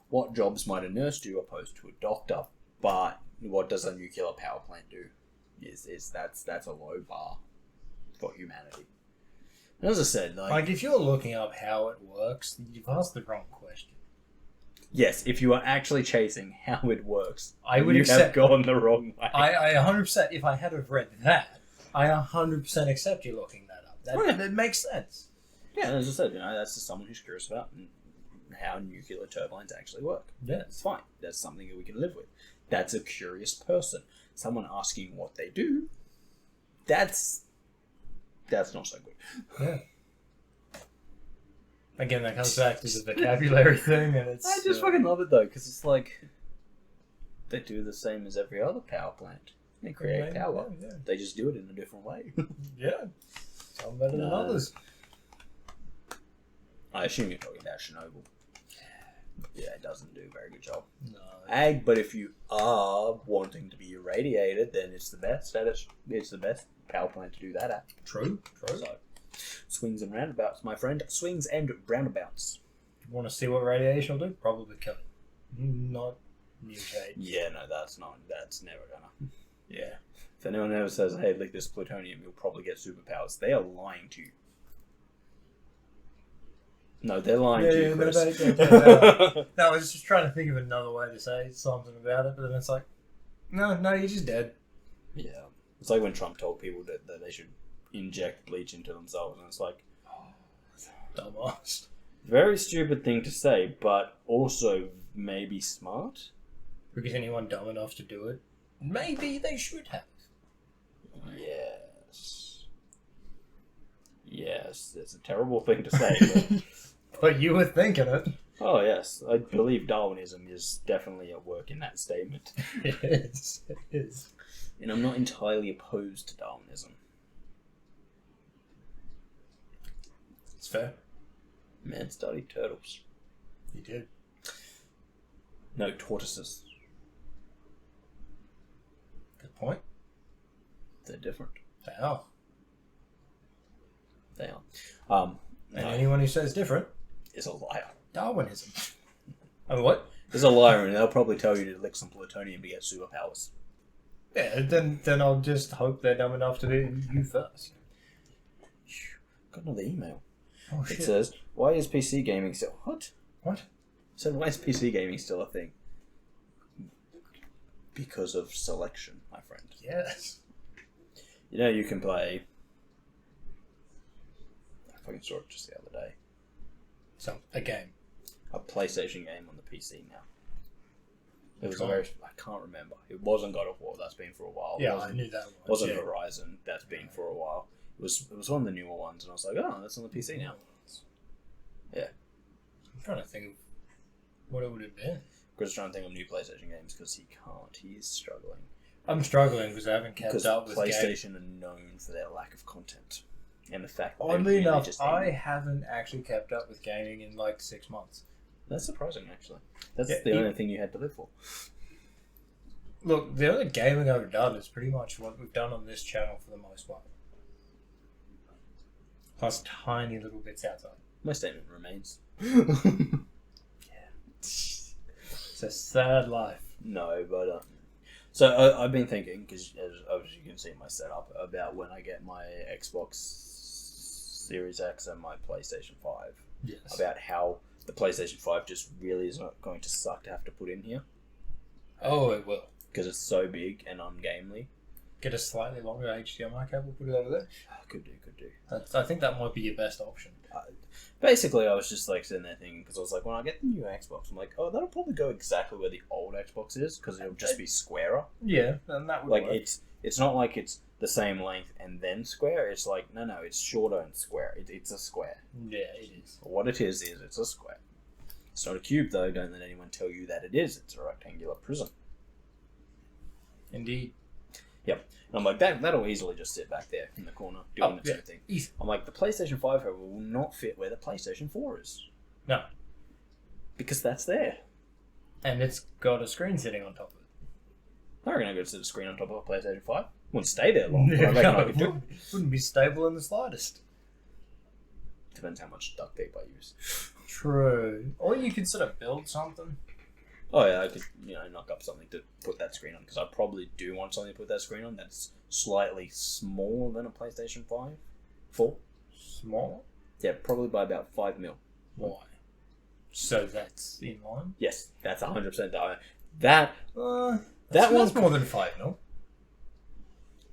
[SPEAKER 1] what jobs might a nurse do opposed to a doctor. But what does a nuclear power plant do? That's a low bar for humanity. And as I said,
[SPEAKER 2] like if you're looking up how it works, you've asked the wrong question.
[SPEAKER 1] Yes, if you are actually chasing how it works,
[SPEAKER 2] I would
[SPEAKER 1] you
[SPEAKER 2] accept.
[SPEAKER 1] have gone the wrong way.
[SPEAKER 2] I 100%. If I had have read that, I 100% accept you looking that up. That makes sense.
[SPEAKER 1] Yeah, as I said, that's just someone who's curious about how nuclear turbines actually work.
[SPEAKER 2] Yeah,
[SPEAKER 1] It's fine. That's something that we can live with. That's a curious person. Someone asking what they do, that's not so good.
[SPEAKER 2] yeah. Again, that comes back to the vocabulary thing, and it's.
[SPEAKER 1] I just fucking love it though, because it's like they do the same as every other power plant. They create power.
[SPEAKER 2] Yeah.
[SPEAKER 1] They just do it in a different way.
[SPEAKER 2] Yeah. Some better than others.
[SPEAKER 1] I assume you're talking about Chernobyl. Yeah, it doesn't do a very good job.
[SPEAKER 2] No.
[SPEAKER 1] But if you are wanting to be irradiated, then it's the best. It's the best power plant to do that at.
[SPEAKER 2] True.
[SPEAKER 1] So, swings and roundabouts, my friend. Swings and roundabouts.
[SPEAKER 2] You want to see what radiation will do? Probably kill you. Not mutate.
[SPEAKER 1] Yeah, no, that's never gonna. Yeah. If anyone ever says, hey, lick this plutonium, you'll probably get superpowers, they are lying to you. No, they're lying to you, Kris.
[SPEAKER 2] No, I was just trying to think of another way to say something about it, but then it's like, no, you're just dead.
[SPEAKER 1] Yeah. It's like when Trump told people that they should inject bleach into themselves, and it's like,
[SPEAKER 2] Dumbass.
[SPEAKER 1] very stupid thing to say, but also maybe smart.
[SPEAKER 2] Because anyone dumb enough to do it, maybe they should have.
[SPEAKER 1] Yes, it's a terrible thing to say.
[SPEAKER 2] But you were thinking it.
[SPEAKER 1] Oh, yes. I believe Darwinism is definitely at work in that statement.
[SPEAKER 2] It is. It is.
[SPEAKER 1] And I'm not entirely opposed to Darwinism.
[SPEAKER 2] It's fair.
[SPEAKER 1] Man studied turtles.
[SPEAKER 2] You did.
[SPEAKER 1] No, tortoises.
[SPEAKER 2] Good point.
[SPEAKER 1] They're different.
[SPEAKER 2] They are.
[SPEAKER 1] They are.
[SPEAKER 2] And anyone who says different
[SPEAKER 1] is a liar.
[SPEAKER 2] Darwinism. I mean, what?
[SPEAKER 1] Is a liar, and they'll probably tell you to lick some plutonium to get superpowers.
[SPEAKER 2] Yeah, then I'll just hope they're dumb enough to do you first.
[SPEAKER 1] Got another email.
[SPEAKER 2] Oh, shit.
[SPEAKER 1] It says, why is PC gaming still... What?
[SPEAKER 2] What?
[SPEAKER 1] It said, why is PC gaming still a thing? Because of selection, my friend.
[SPEAKER 2] Yes.
[SPEAKER 1] You can play... I fucking saw it just the other day.
[SPEAKER 2] So, a game.
[SPEAKER 1] A PlayStation game on the PC now. It was
[SPEAKER 2] Oh.
[SPEAKER 1] I can't remember. It wasn't God of War. That's been for a while.
[SPEAKER 2] Yeah,
[SPEAKER 1] It
[SPEAKER 2] I knew that one.
[SPEAKER 1] It wasn't
[SPEAKER 2] yeah.
[SPEAKER 1] Horizon. That's been for a while. It was one of the newer ones, and I was like, oh, that's on the PC now. Yeah.
[SPEAKER 2] I'm trying to think of what it would have been.
[SPEAKER 1] Chris is trying to think of new PlayStation games because he can't. He is struggling.
[SPEAKER 2] I'm struggling because I haven't kept
[SPEAKER 1] Because
[SPEAKER 2] up with
[SPEAKER 1] PlayStation are known for their lack of content. And the fact that
[SPEAKER 2] Oddly
[SPEAKER 1] they really
[SPEAKER 2] enough,
[SPEAKER 1] just
[SPEAKER 2] I haven't actually kept up with gaming in like 6 months.
[SPEAKER 1] That's surprising, actually. That's
[SPEAKER 2] Yeah,
[SPEAKER 1] the only thing you had to live for.
[SPEAKER 2] Look, the only gaming I've done is pretty much what we've done on this channel for the most part. Plus tiny little bits outside.
[SPEAKER 1] My statement remains.
[SPEAKER 2] It's a sad life.
[SPEAKER 1] No, but so I've been thinking, because as you can see in my setup, about when I get my Xbox Series X and my PlayStation 5.
[SPEAKER 2] Yes.
[SPEAKER 1] About how the PlayStation 5 just really is not going to suck to have to put in here.
[SPEAKER 2] Oh, it will.
[SPEAKER 1] Because it's so big and ungamely.
[SPEAKER 2] Get a slightly longer HDMI cable, put it over there.
[SPEAKER 1] Could do.
[SPEAKER 2] I think that might be your best option.
[SPEAKER 1] Basically, I was just like sitting there thinking, because I was like, when I get the new Xbox, I'm like, oh, that'll probably go exactly where the old Xbox is, because it'll just be squarer.
[SPEAKER 2] Yeah, and that would
[SPEAKER 1] Like
[SPEAKER 2] work.
[SPEAKER 1] it's It's not like it's the same length and then square. It's like, no, it's shorter and square. It's a square.
[SPEAKER 2] Yeah, it is.
[SPEAKER 1] What it is it's a square. It's not a cube, though. Don't let anyone tell you that it is. It's a rectangular prism.
[SPEAKER 2] Indeed.
[SPEAKER 1] Yep. And I'm like, that'll easily just sit back there in the corner doing its own thing.
[SPEAKER 2] Easy.
[SPEAKER 1] I'm like, the PlayStation 5, however, will not fit where the PlayStation 4 is.
[SPEAKER 2] No.
[SPEAKER 1] Because that's there.
[SPEAKER 2] And it's got a screen sitting on top of it.
[SPEAKER 1] I reckon I could sit a screen on top of a PlayStation 5. Wouldn't stay there long, but I reckon I could do it.
[SPEAKER 2] Wouldn't be stable in the slightest.
[SPEAKER 1] Depends how much duct tape I use.
[SPEAKER 2] True. Or you could sort of build something.
[SPEAKER 1] Oh yeah, I could, knock up something to put that screen on, because I probably do want something to put that screen on that's slightly smaller than a PlayStation 5. 4?
[SPEAKER 2] Smaller?
[SPEAKER 1] Yeah, probably by about 5 mil.
[SPEAKER 2] Why? So that's in line?
[SPEAKER 1] Yes, that's 100% that
[SPEAKER 2] That's more than 5 mil.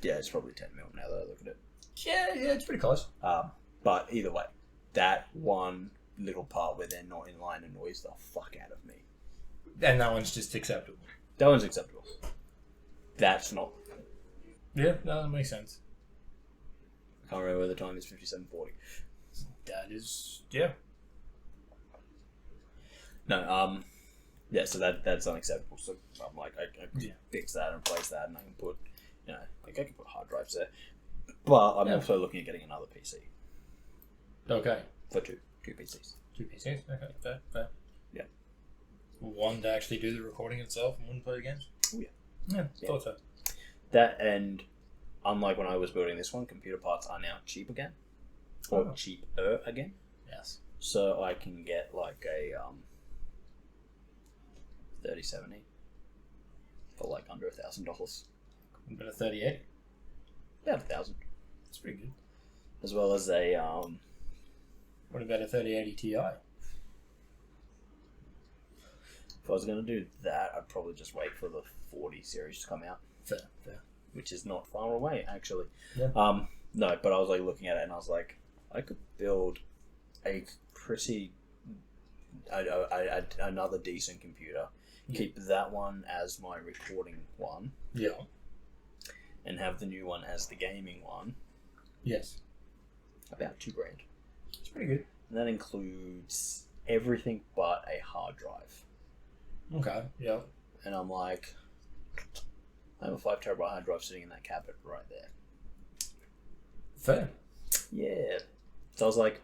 [SPEAKER 1] Yeah, it's probably 10 mil now that I look at it.
[SPEAKER 2] Yeah, it's pretty close.
[SPEAKER 1] But either way, that one little part where they're not in line annoys the fuck out of me.
[SPEAKER 2] And that one's just acceptable.
[SPEAKER 1] That one's acceptable. That's not.
[SPEAKER 2] Yeah, no, that makes sense.
[SPEAKER 1] I can't remember the time is 57:40.
[SPEAKER 2] That is, yeah.
[SPEAKER 1] No, yeah, so that's unacceptable. So I'm like, I can fix that and replace that, and I can put, I can put hard drives there. But I'm also looking at getting another PC.
[SPEAKER 2] Okay.
[SPEAKER 1] For two PCs.
[SPEAKER 2] 2 PCs? Okay, fair.
[SPEAKER 1] Yeah.
[SPEAKER 2] One to actually do the recording itself and one to play the games?
[SPEAKER 1] Oh,
[SPEAKER 2] yeah. Yeah, thought so.
[SPEAKER 1] That, and unlike when I was building this one, computer parts are now cheap again. Or cheaper again.
[SPEAKER 2] Yes. So
[SPEAKER 1] I can get like a 3070 for like under $1,000.
[SPEAKER 2] But a 3080?
[SPEAKER 1] About $1,000.
[SPEAKER 2] That's pretty good.
[SPEAKER 1] As well as a
[SPEAKER 2] What about a 3080 Ti?
[SPEAKER 1] If I was going to do that, I'd probably just wait for the 40 series to come out.
[SPEAKER 2] Fair.
[SPEAKER 1] Which is not far away, actually.
[SPEAKER 2] Yeah.
[SPEAKER 1] No, but I was like looking at it and I was like, I could build a pretty another decent computer. Keep that one as my recording one.
[SPEAKER 2] Yeah. And
[SPEAKER 1] have the new one as the gaming one.
[SPEAKER 2] Yes.
[SPEAKER 1] About $2,000.
[SPEAKER 2] It's pretty good.
[SPEAKER 1] And that includes everything but a hard drive.
[SPEAKER 2] Okay. Yeah.
[SPEAKER 1] And I'm like, I have a 5 terabyte hard drive sitting in that cabinet right there.
[SPEAKER 2] Fair.
[SPEAKER 1] Yeah. So I was like,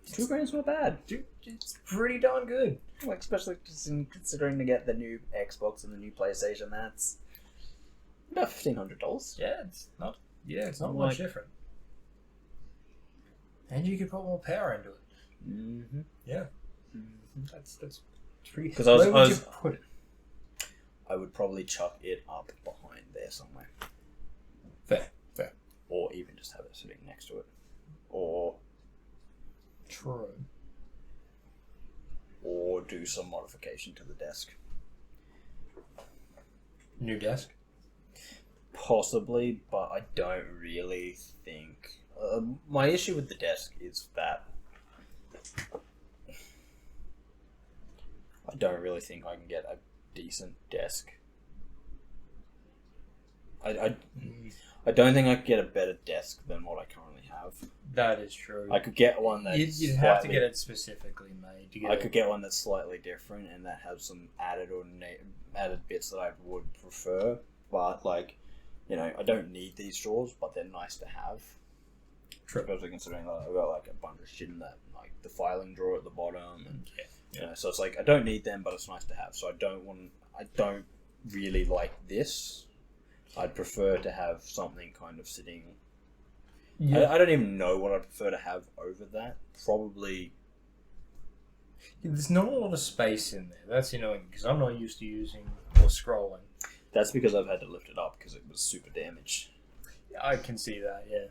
[SPEAKER 1] $2,000's not bad.
[SPEAKER 2] It's pretty darn good.
[SPEAKER 1] Like, especially considering to get the new Xbox and the new PlayStation, that's about $1,500.
[SPEAKER 2] Yeah, it's not much different. And you could put more power into it.
[SPEAKER 1] Mm-hmm.
[SPEAKER 2] Yeah.
[SPEAKER 1] Mm-hmm.
[SPEAKER 2] That's pretty.
[SPEAKER 1] Because
[SPEAKER 2] Where would you put it?
[SPEAKER 1] I would probably chuck it up behind there somewhere.
[SPEAKER 2] Fair.
[SPEAKER 1] Or even just have it sitting next to it. Or
[SPEAKER 2] True.
[SPEAKER 1] Or do some modification to the desk.
[SPEAKER 2] New desk?
[SPEAKER 1] Possibly, but I don't really think... my issue with the desk is that I don't really think I can get a decent desk. I don't think I could get a better desk than what I currently have.
[SPEAKER 2] That is true.
[SPEAKER 1] I could get one that's
[SPEAKER 2] You'd have to get it specifically made. To get
[SPEAKER 1] I could get one that's slightly different and that has some added bits that I would prefer. But like, I don't need these drawers, but they're nice to have.
[SPEAKER 2] True.
[SPEAKER 1] Especially considering that I've got like a bunch of shit in that, like the filing drawer at the bottom, and so it's like I don't need them, but it's nice to have. So I don't really like this. I'd prefer to have something kind of sitting. Yeah. I don't even know what I'd prefer to have over that. Probably.
[SPEAKER 2] There's not a lot of space in there. That's annoying because I'm not used to using or scrolling.
[SPEAKER 1] That's because I've had to lift it up because it was super damaged.
[SPEAKER 2] Yeah, I can see that. Yeah.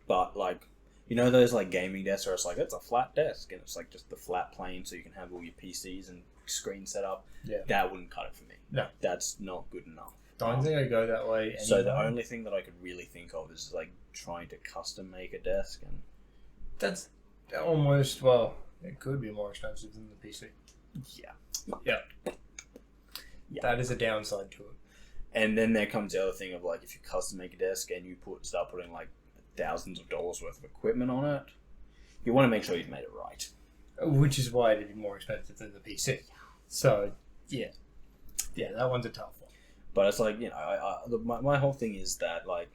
[SPEAKER 1] But like, those like gaming desks where it's like it's a flat desk and it's like just the flat plane, so you can have all your PCs and screen set up.
[SPEAKER 2] Yeah.
[SPEAKER 1] That wouldn't cut it for me.
[SPEAKER 2] No.
[SPEAKER 1] That's not good enough.
[SPEAKER 2] Don't think I go that way anymore.
[SPEAKER 1] So the only thing that I could really think of is like trying to custom make a desk, and
[SPEAKER 2] that's almost it could be more expensive than the PC.
[SPEAKER 1] Yeah.
[SPEAKER 2] That is a downside to it.
[SPEAKER 1] And then there comes the other thing of like, if you custom make a desk and you start putting like thousands of dollars worth of equipment on it, you want to make sure you've made it right.
[SPEAKER 2] Which is why it'd be more expensive than the PC. So, yeah, that one's a tough one.
[SPEAKER 1] But it's like, my whole thing is that like,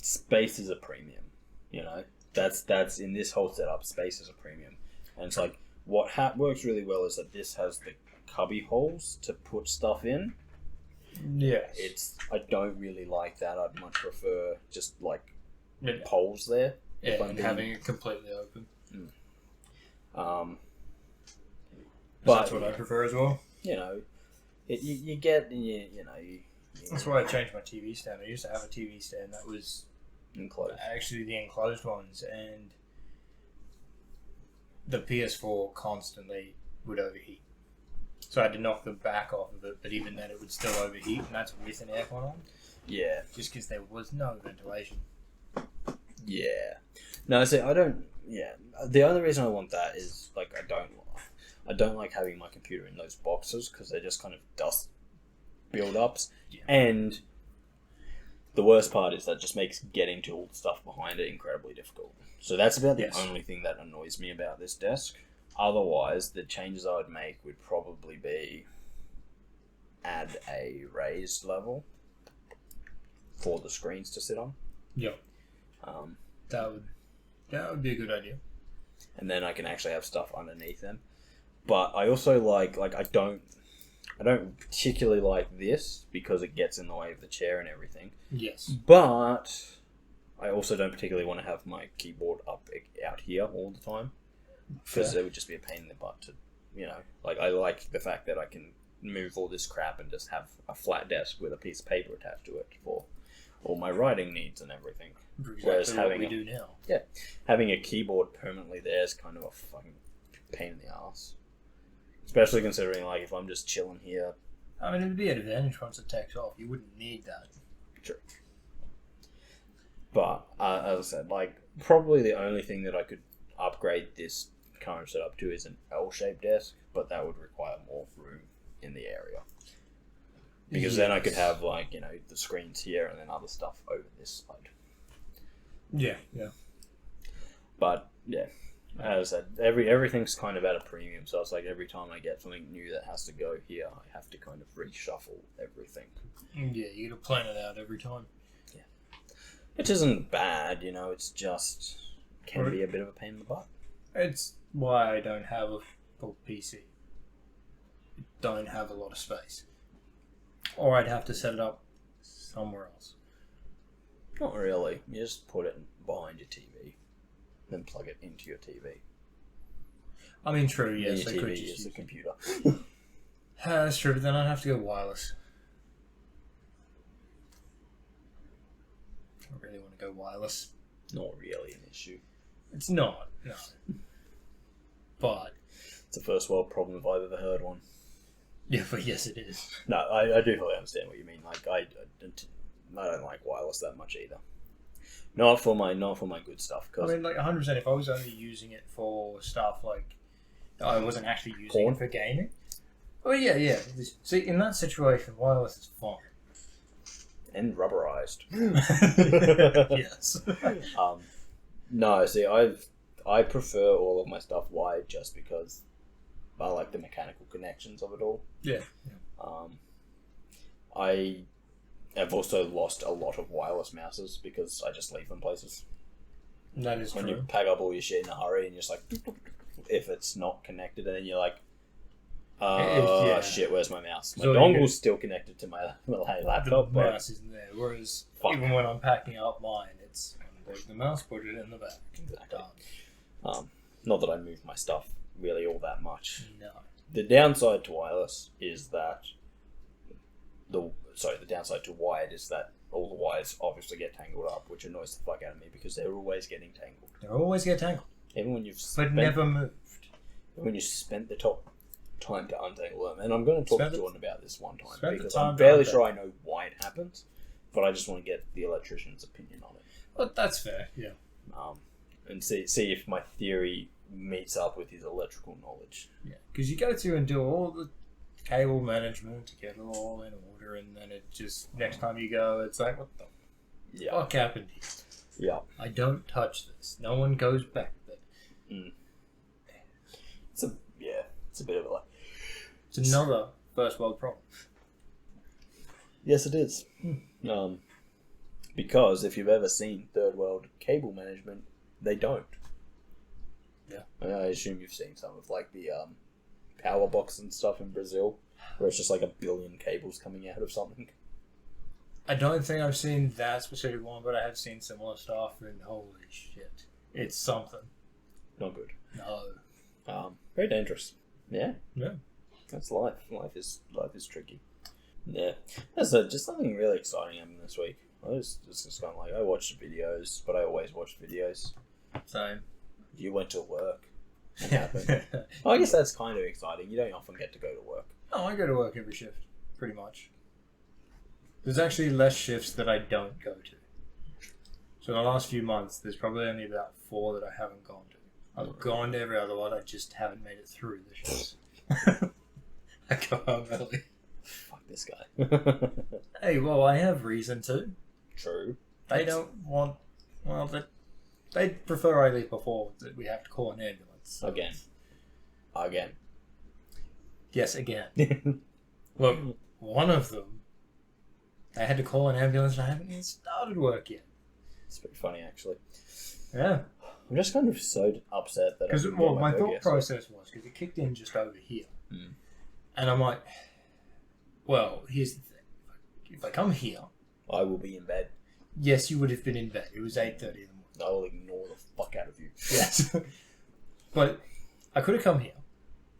[SPEAKER 1] space is a premium. That's in this whole setup. Space is a premium, and it's like what works really well is that this has the cubby holes to put stuff in.
[SPEAKER 2] Yes.
[SPEAKER 1] I don't really like that. I'd much prefer just like holes there.
[SPEAKER 2] Yeah, and having it completely open.
[SPEAKER 1] But
[SPEAKER 2] that's what I prefer as well.
[SPEAKER 1] You get.
[SPEAKER 2] That's why I changed my TV stand. I used to have a TV stand that was
[SPEAKER 1] enclosed.
[SPEAKER 2] Actually, the enclosed ones, and the PS4 constantly would overheat. So I had to knock the back off of it, but even then it would still overheat, and that's with an aircon on.
[SPEAKER 1] Yeah.
[SPEAKER 2] Just because there was no ventilation.
[SPEAKER 1] Yeah. No, see, I don't. Yeah. The only reason I want that is like I don't like having my computer in those boxes because they're just kind of dust build-ups, and the worst part is that just makes getting to all the stuff behind it incredibly difficult. So that's about the only thing that annoys me about this desk. Otherwise, the changes I would make would probably be add a raised level for the screens to sit on.
[SPEAKER 2] Yep. That would be a good idea.
[SPEAKER 1] And then I can actually have stuff underneath them. But I also like I don't particularly like this because it gets in the way of the chair and everything.
[SPEAKER 2] Yes.
[SPEAKER 1] But I also don't particularly want to have my keyboard out here all the time. Because it would just be a pain in the butt to, I like the fact that I can move all this crap and just have a flat desk with a piece of paper attached to it for all my writing needs and everything.
[SPEAKER 2] Exactly.
[SPEAKER 1] Whereas
[SPEAKER 2] what we do now.
[SPEAKER 1] Yeah, having a keyboard permanently there is kind of a fucking pain in the ass. Especially considering, like, if I'm just chilling here.
[SPEAKER 2] I mean, it'd be an advantage once it takes off. You wouldn't need that.
[SPEAKER 1] True. But, as I said, like, probably the only thing that I could upgrade this current setup to is an L-shaped desk, but that would require more room in the area. Because then I could have, like, the screens here and then other stuff over this side.
[SPEAKER 2] Yeah.
[SPEAKER 1] But, yeah. As I said, everything's kind of at a premium, so it's like every time I get something new that has to go here, I have to kind of reshuffle everything.
[SPEAKER 2] Yeah, you gotta plan it out every time.
[SPEAKER 1] Yeah. Which isn't bad, it's just can be a bit of a pain in the butt.
[SPEAKER 2] It's why I don't have a full PC. I don't have a lot of space. Or I'd have to set it up somewhere else.
[SPEAKER 1] Not really. You just put it behind your TV. Then plug it into your TV.
[SPEAKER 2] I mean, true, yes.
[SPEAKER 1] Your
[SPEAKER 2] I could
[SPEAKER 1] TV
[SPEAKER 2] just
[SPEAKER 1] is the computer.
[SPEAKER 2] That's true, but then I'd have to go wireless. I really want to go wireless.
[SPEAKER 1] Not really an issue.
[SPEAKER 2] It's not, no. But
[SPEAKER 1] it's a first world problem if I've ever heard one.
[SPEAKER 2] Yeah, but yes, it is.
[SPEAKER 1] No, I do fully understand what you mean. Like, I don't like wireless that much either. Not for my good stuff.
[SPEAKER 2] I mean, like 100%. If I was only using it for stuff like I wasn't actually using it for gaming. Oh yeah. See, in that situation, wireless is fine.
[SPEAKER 1] And rubberized.
[SPEAKER 2] Yes.
[SPEAKER 1] No, see, I prefer all of my stuff wired just because I like the mechanical connections of it all.
[SPEAKER 2] Yeah.
[SPEAKER 1] I have also lost a lot of wireless mouses because I just leave them places.
[SPEAKER 2] That is
[SPEAKER 1] when
[SPEAKER 2] true.
[SPEAKER 1] You pack up all your shit in a hurry and you're just like, if it's not connected, and then you're like, shit, where's my mouse? My dongle's still connected to my laptop.
[SPEAKER 2] The mouse isn't there. Whereas even when I'm packing up mine, it's there's the mouse, put it in the back.
[SPEAKER 1] Exactly. Not that I move my stuff really all that much.
[SPEAKER 2] No.
[SPEAKER 1] The downside to wireless is that the downside to wired is that all the wires obviously get tangled up, which annoys the fuck out of me because they're always getting tangled.
[SPEAKER 2] They always get tangled.
[SPEAKER 1] Even when you've
[SPEAKER 2] never moved.
[SPEAKER 1] When you spent the time to untangle them, and I'm going to talk to Jordan about this one time because I'm fairly sure I know why it happens, but I just want to get the electrician's opinion on it.
[SPEAKER 2] Well, that's fair. Yeah.
[SPEAKER 1] And see if my theory meets up with his electrical knowledge.
[SPEAKER 2] Yeah, because you go through and do all the cable management to get it all in order, and then it just, next time you go, it's like, what the fuck happened here?
[SPEAKER 1] Yeah.
[SPEAKER 2] I don't touch this. No one goes back there.
[SPEAKER 1] It's a bit of a...
[SPEAKER 2] It's another first world problem.
[SPEAKER 1] Yes, it is. Because if you've ever seen third world cable management, they don't.
[SPEAKER 2] Yeah.
[SPEAKER 1] I assume you've seen some of like the power box and stuff in Brazil, where it's just like 1 billion cables coming out of something.
[SPEAKER 2] I don't think I've seen that specific one, but I have seen similar stuff, and holy shit, it's something.
[SPEAKER 1] Not good.
[SPEAKER 2] No.
[SPEAKER 1] Very dangerous. Yeah.
[SPEAKER 2] Yeah.
[SPEAKER 1] That's life. Life is tricky. Yeah. There's just something really exciting happened this week. I was just kind of like, I watched videos, but I always watch videos.
[SPEAKER 2] Same.
[SPEAKER 1] You went to work. What happened? Well, I guess that's kind of exciting. You don't often get to go to work.
[SPEAKER 2] Oh, I go to work every shift, pretty much. There's actually less shifts that I don't go to. So in the last few months, there's probably only about 4 that I haven't gone to. I've gone to every other one, I just haven't made it through the shifts. I go home early.
[SPEAKER 1] Fuck this guy.
[SPEAKER 2] Hey, well, I have reason to.
[SPEAKER 1] True.
[SPEAKER 2] They don't want... Well, they prefer I leave before that we have to call an ambulance.
[SPEAKER 1] Again.
[SPEAKER 2] Yes, again. Look, one of them, I had to call an ambulance and I haven't even started work yet.
[SPEAKER 1] It's pretty funny, actually.
[SPEAKER 2] Yeah.
[SPEAKER 1] I'm just kind of so upset that
[SPEAKER 2] Because my thought process was, because it kicked in just over here. And I'm like, well, here's the thing. If I come here...
[SPEAKER 1] I will be in bed.
[SPEAKER 2] Yes, you would have been in bed. It was 8:30 in the morning.
[SPEAKER 1] I will ignore the fuck out of you.
[SPEAKER 2] Yes. But I could have come here.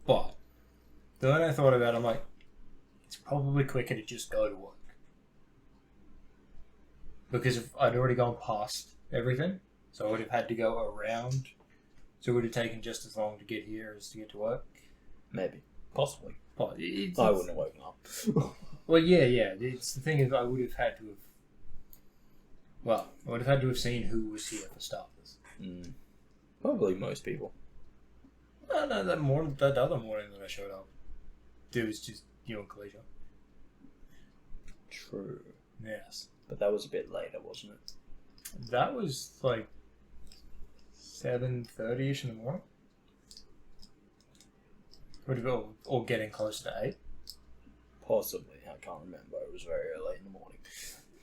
[SPEAKER 2] But then I thought about it, I'm like, it's probably quicker to just go to work. Because if I'd already gone past everything, so I would have had to go around. So it would have taken just as long to get here as to get to work.
[SPEAKER 1] Maybe. Possibly.
[SPEAKER 2] But
[SPEAKER 1] I wouldn't have woken up.
[SPEAKER 2] Well, yeah. It's the thing is, I would have had to have. Well, I would have had to have seen who was here for starters.
[SPEAKER 1] Probably most people.
[SPEAKER 2] No, that other morning that I showed up, it was just you and Kalisha.
[SPEAKER 1] True.
[SPEAKER 2] Yes.
[SPEAKER 1] But that was a bit later, wasn't it?
[SPEAKER 2] That was like 7:30ish in the morning. Would have been, or getting close to 8.
[SPEAKER 1] Possibly. I can't remember. It was very late in the morning.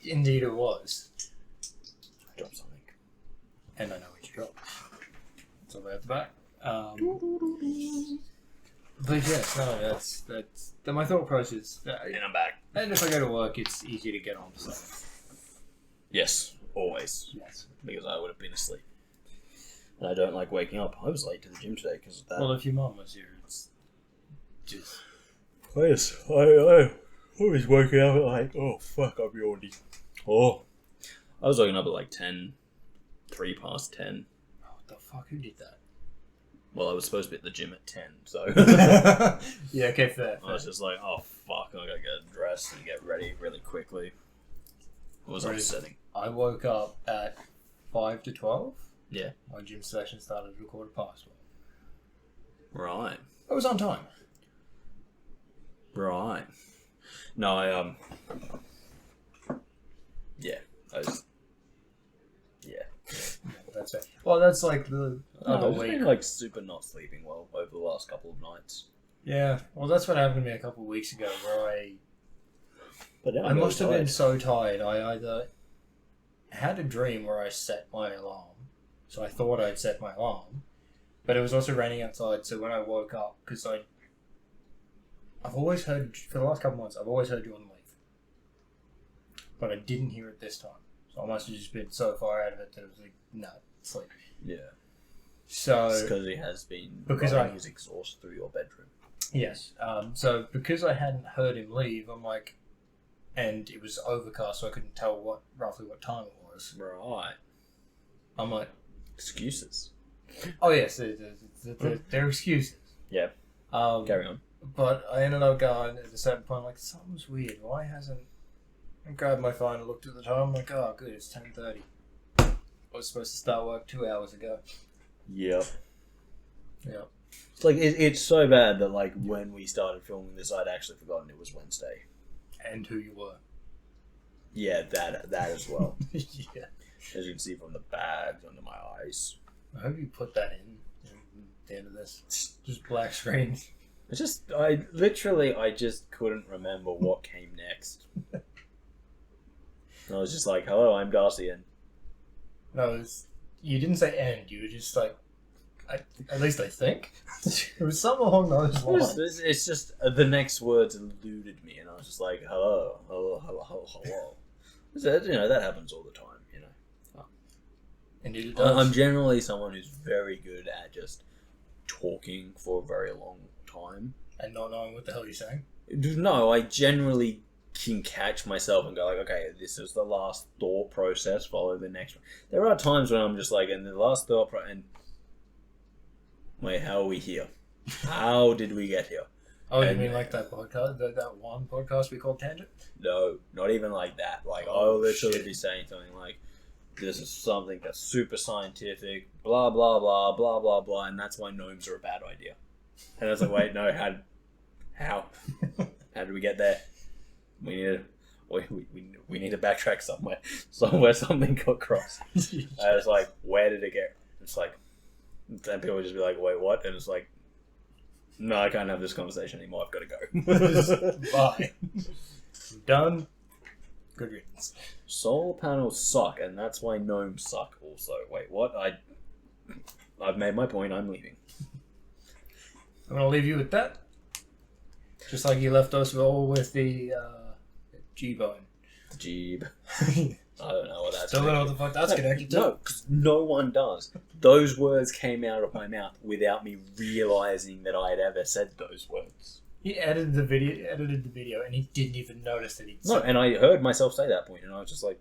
[SPEAKER 2] Indeed it was.
[SPEAKER 1] I dropped something.
[SPEAKER 2] And I know what you dropped. It's over at the back. But yes, no, that's my thought process.
[SPEAKER 1] And I'm back.
[SPEAKER 2] And if I go to work, it's easy to get on. So.
[SPEAKER 1] Yes. Always.
[SPEAKER 2] Yes.
[SPEAKER 1] Because I would have been asleep. And I don't like waking up. I was late to the gym today because of that.
[SPEAKER 2] Well, if your mum was here, it's just...
[SPEAKER 1] Yes, I was waking up at like, oh fuck, I'm yawning. Oh. I was waking up at like 10, 3 past 10.
[SPEAKER 2] Oh, what the fuck, who did that?
[SPEAKER 1] Well, I was supposed to be at the gym at 10, so...
[SPEAKER 2] Yeah, okay, fair.
[SPEAKER 1] I was just like, oh fuck, I gotta get dressed and get ready really quickly. It was upsetting.
[SPEAKER 2] I woke up at 5 to 12.
[SPEAKER 1] Yeah.
[SPEAKER 2] My gym session started at 12:15.
[SPEAKER 1] Right.
[SPEAKER 2] I was on time.
[SPEAKER 1] Right. No, yeah. Yeah.
[SPEAKER 2] That's it. Well, that's like the other
[SPEAKER 1] I've
[SPEAKER 2] week.
[SPEAKER 1] been like super not sleeping well over the last couple of nights.
[SPEAKER 2] Yeah, well, that's what happened to me a couple of weeks ago, where I must have been so tired. I either had a dream where I set my alarm, so I thought I'd set my alarm, but it was also raining outside. So when I woke up, because I've always heard for the last couple of months, I've always heard you on the leaf, but I didn't hear it this time. So I must have just been so far out of it that it was like, no, sleep.
[SPEAKER 1] Yeah.
[SPEAKER 2] So
[SPEAKER 1] it's because he has been running his exhaust through your bedroom.
[SPEAKER 2] Yes. So because I hadn't heard him leave, I'm like, and it was overcast, so I couldn't tell roughly what time it was.
[SPEAKER 1] Right.
[SPEAKER 2] I'm like,
[SPEAKER 1] excuses.
[SPEAKER 2] Oh yes, they're excuses.
[SPEAKER 1] Yeah. Carry on.
[SPEAKER 2] But I ended up going at a certain point, like, something's weird. Why hasn't... I grabbed my phone and looked at the time. I'm like, oh, good, it's 10:30. I was supposed to start work 2 hours ago.
[SPEAKER 1] Yep.
[SPEAKER 2] Yeah.
[SPEAKER 1] It's like it's so bad that like when we started filming this, I'd actually forgotten it was Wednesday.
[SPEAKER 2] And who you were.
[SPEAKER 1] Yeah, that as well.
[SPEAKER 2] Yeah.
[SPEAKER 1] As you can see from the bags under my eyes.
[SPEAKER 2] I hope you put that in the end of this. Just black screen.
[SPEAKER 1] It's just I just couldn't remember what came next. And I was just like, "Hello, I'm Darcy," and
[SPEAKER 2] No, you didn't say end. You were just like, at least I think. It was something along those lines.
[SPEAKER 1] it's just the next words eluded me, and I was just like, "Hello, hello, hello, hello, hello." You know, that happens all the time. You know,
[SPEAKER 2] Indeed, it does.
[SPEAKER 1] I'm generally someone who's very good at just talking for a very long time
[SPEAKER 2] and not knowing what the hell you're saying.
[SPEAKER 1] No, I generally can catch myself and go like, okay, this is the last thought process, follow the next one. There are times when I'm just like, and the last thought and wait, how are we here? How did we get here?
[SPEAKER 2] Oh, you mean like that podcast, that one podcast we called Tangent?
[SPEAKER 1] No, not even like that. Like, I'll literally be saying something like, this is something that's super scientific, blah, blah, blah, blah, blah, blah, and that's why gnomes are a bad idea. And I was like, wait, no, how did we get there? We need to backtrack somewhere something got crossed. I was like, where did it get? It's like, then people would just be like, wait, what? And it's like, no, I can't have this conversation anymore. I've got to go.
[SPEAKER 2] Bye. Done. Good riddance.
[SPEAKER 1] Solar panels suck, and that's why gnomes suck. Also, wait, what? I've made my point. I'm leaving.
[SPEAKER 2] I'm gonna leave you with that. Just like you left us all with the G-bone.
[SPEAKER 1] Jeeb. I don't know what that's.
[SPEAKER 2] Don't know what the fuck that's connected to.
[SPEAKER 1] No, because no one does. Those words came out of my mouth without me realizing that I had ever said those words.
[SPEAKER 2] He edited the video, and he didn't even notice that he'd
[SPEAKER 1] No, and I heard myself say that point, and I was just like,